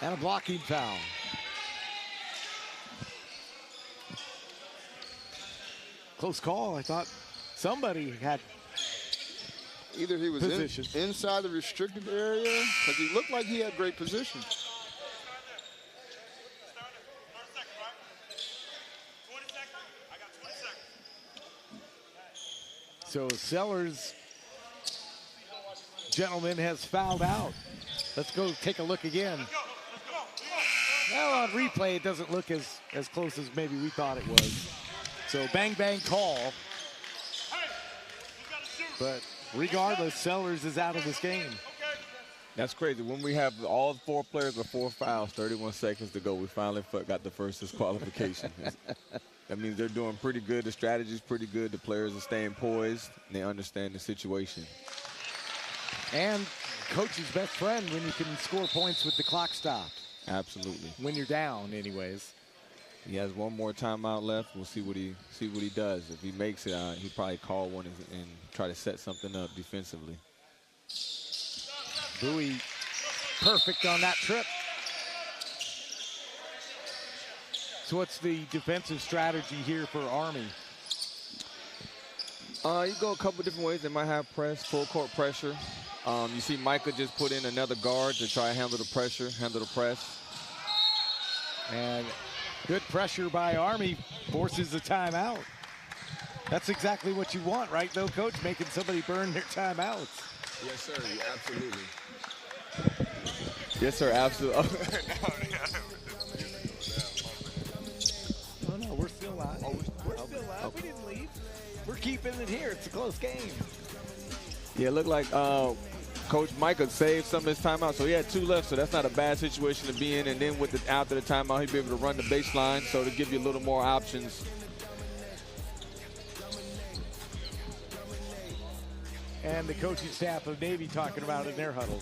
and a blocking foul. Close call. I thought somebody had Either he was inside the restricted area, because he looked like he had great position. So Sellers, gentleman, has fouled out. Let's go take a look again. Well, on replay, it doesn't look as close as maybe we thought it was. So bang, bang call. But regardless, Sellers is out of this game. That's crazy. When we have all 4 players with 4 fouls, 31 seconds to go, we finally got the first disqualification. That means they're doing pretty good. The strategy's pretty good. The players are staying poised, and they understand the situation. And coach's best friend when you can score points with the clock stopped. Absolutely. When you're down, anyways. He has one more timeout left. We'll see what he does. If he makes it, he'll probably call one and try to set something up defensively. Bowie perfect on that trip. So what's the defensive strategy here for Army? You go a couple different ways. They might have press, full court pressure. You see Micah just put in another guard to try to handle the pressure, handle the press. And good pressure by Army forces the timeout. That's exactly what you want, right, though, Coach? Making somebody burn their timeouts. Yes, sir. Absolutely. Yes, sir. Absolutely. Oh, no, we're still live. We're still live. We didn't leave. We're keeping it here. It's a close game. Yeah, it looked like Coach Micah saved some of his timeout, so he had 2 left, so that's not a bad situation to be in. And then after the timeout, he'd be able to run the baseline, so to give you a little more options. And the coaching staff of Navy talking about in their huddle.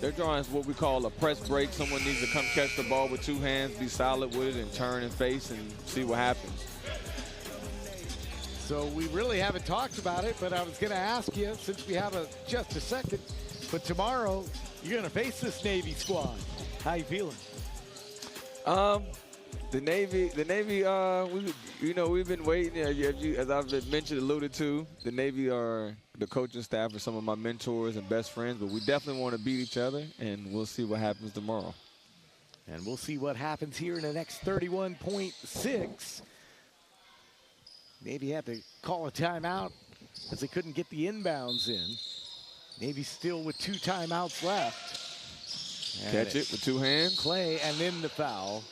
They're drawing what we call a press break. Someone needs to come catch the ball with 2 hands, be solid with it, and turn and face and see what happens. So we really haven't talked about it, but I was going to ask you, since we have just a second, but tomorrow you're going to face this Navy squad. How you feeling? The Navy, we've been waiting. As I've mentioned, alluded to, the Navy are the coaching staff are some of my mentors and best friends, but we definitely want to beat each other, and we'll see what happens tomorrow. And we'll see what happens here in the next 31.6. Navy had to call a timeout as they couldn't get the inbounds in. Navy still with 2 timeouts left. And catch it with 2 hands. Clay, and then the foul.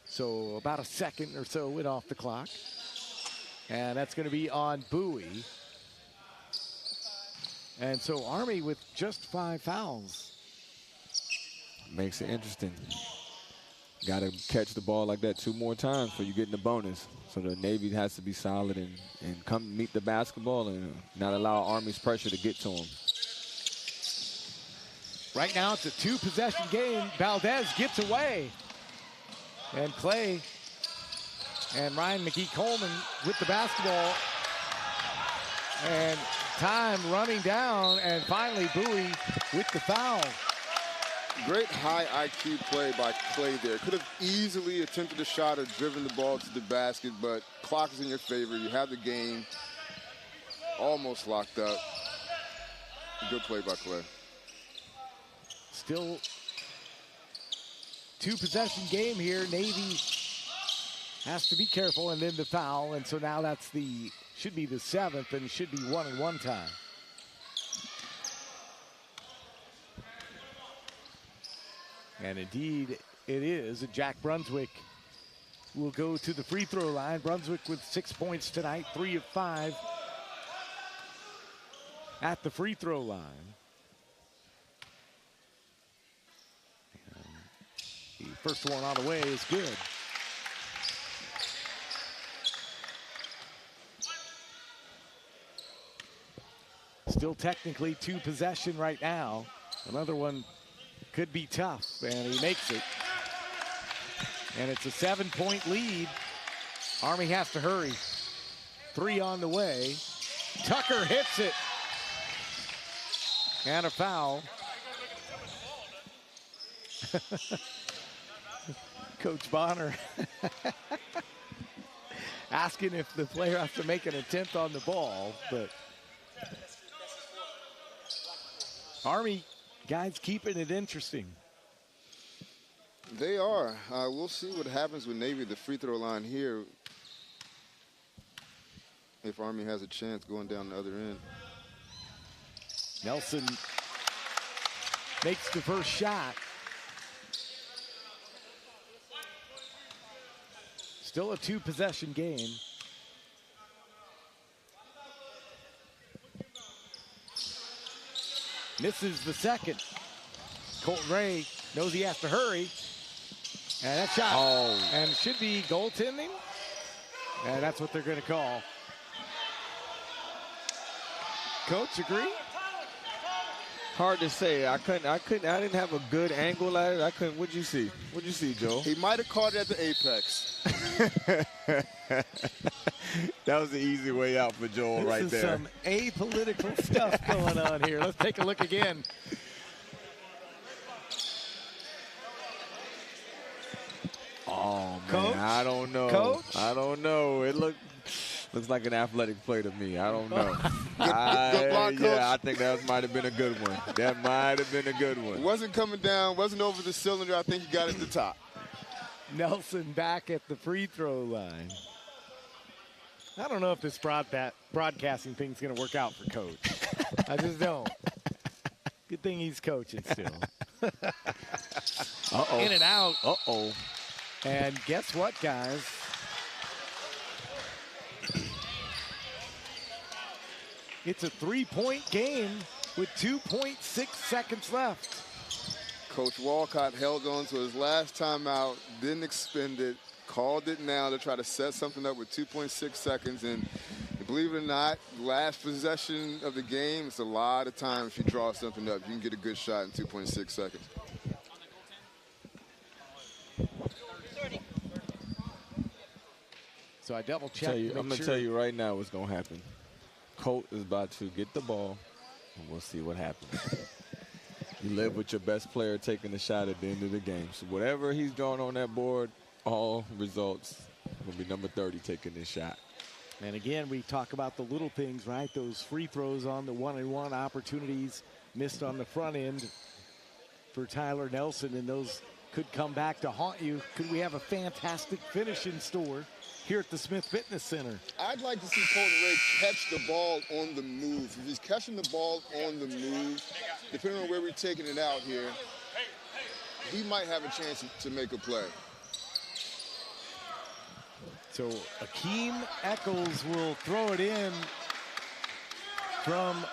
So about a second or so went off the clock. And that's going to be on Bowie. And so Army with just 5 fouls. Makes it interesting. Got to catch the ball like that 2 more times for you getting the bonus. So the Navy has to be solid and come meet the basketball and not allow Army's pressure to get to them. Right now it's a 2-possession game. Valdez gets away. And Clay and Ryan McGee-Coleman with the basketball. And time running down, and finally Bowie with the foul. Great high IQ play by Clay there. Could have easily attempted a shot or driven the ball to the basket, but clock is in your favor. You have the game almost locked up. Good play by Clay. Still 2-possession game here. Navy has to be careful, and then the foul, and so now that's should be the 7th, and should be 1-and-1 time. And indeed, it is. Jack Brunswick will go to the free throw line. Brunswick with 6 points tonight, 3 of 5 at the free throw line. And the first one on the way is good. Still technically 2 possession right now. Another one could be tough, and he makes it. And it's a 7-point lead. Army has to hurry. 3 on the way. Tucker hits it. And a foul. Coach Bonner asking if the player has to make an attempt on the ball, but Army guys keeping it interesting. They are. We'll see what happens with Navy at the free throw line here. If Army has a chance going down the other end. Nelson makes the first shot. Still a 2-possession game. Misses the second. Colton Ray knows he has to hurry. And that shot, and should be goaltending. And that's what they're going to call. Coach, agree? Hard to say. I didn't have a good angle at it. I couldn't. What'd you see? What'd you see, Joe? He might have caught it at the apex. That was the easy way out for Joel right there. This is some apolitical stuff going on here. Let's take a look again. Oh, man, Coach? I don't know. Coach? I don't know. It looks like an athletic play to me. I don't know. Good block, Coach. Yeah, I think that might have been a good one. That might have been a good one. It wasn't coming down, wasn't over the cylinder. I think he got it at the top. Nelson back at the free throw line. I don't know if this broadcasting thing's going to work out for Coach. I just don't. Good thing he's coaching still. Uh-oh. In and out. Uh-oh. And guess what, guys? It's a 3-point game with 2.6 seconds left. Coach Walcott held on to his last timeout, didn't expend it, called it now to try to set something up with 2.6 seconds. And believe it or not, last possession of the game, it's a lot of time if you draw something up. You can get a good shot in 2.6 seconds. So I double checked. I'm going to tell you right now what's going to happen. Colt is about to get the ball, and we'll see what happens. You live with your best player taking the shot at the end of the game. So whatever he's drawing on that board, all results will be number 30 taking this shot. And again, we talk about the little things, right? Those free throws on the 1-and-1 opportunities missed on the front end for Tyler Nelson, and those could come back to haunt you. Could we have a fantastic finish in store here at the Smith Fitness Center? I'd like to see Colton Ray catch the ball on the move. If he's catching the ball on the move, depending on where we're taking it out here, he might have a chance to make a play. So Akeem Eccles will throw it in from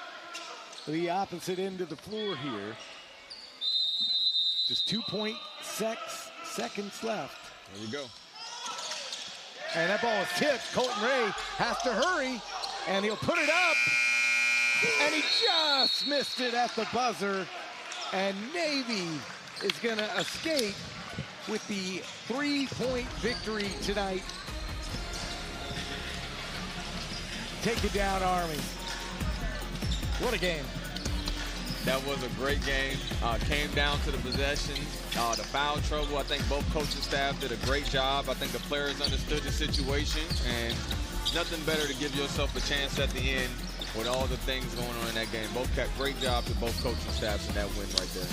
the opposite end of the floor here. Just 2.6 seconds left. There we go. And that ball is tipped. Colton Ray has to hurry, and he'll put it up. And he just missed it at the buzzer. And Navy is going to escape with the 3-point victory tonight. Take it down, Army. What a game. That was a great game. Came down to the possession, the foul trouble. I think both coaching staff did a great job. I think the players understood the situation, and nothing better to give yourself a chance at the end with all the things going on in that game. Both kept great job to both coaching staffs in that win right there.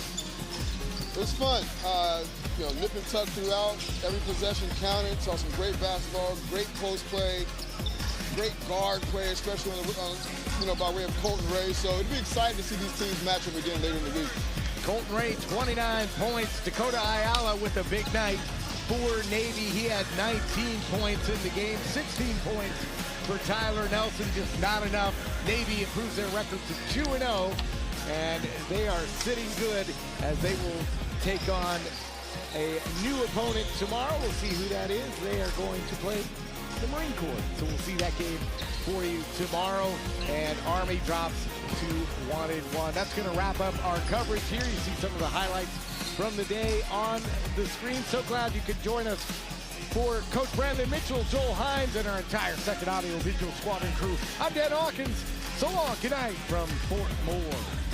It was fun. Nip and tuck throughout. Every possession counted. Saw some great basketball, great post play, great guard play, especially by way of Colton Ray. So it'd be exciting to see these teams match up again later in the week. Colton Ray, 29 points. Dakota Ayala with a big night. for Navy. He had 19 points in the game, 16 points for Tyler Nelson, just not enough. Navy improves their record to 2-0, and they are sitting good as they will take on a new opponent tomorrow. We'll see who that is. They are going to play the Marine Corps. So we'll see that game for you tomorrow. And Army drops to 1-1. That's going to wrap up our coverage here. You see some of the highlights from the day on the screen. So glad you could join us. For Coach Brandon Mitchell, Joel Hines, and our entire Second Audio Visual Squadron crew, I'm Dan Hawkins. So long. Good night from Fort Moore.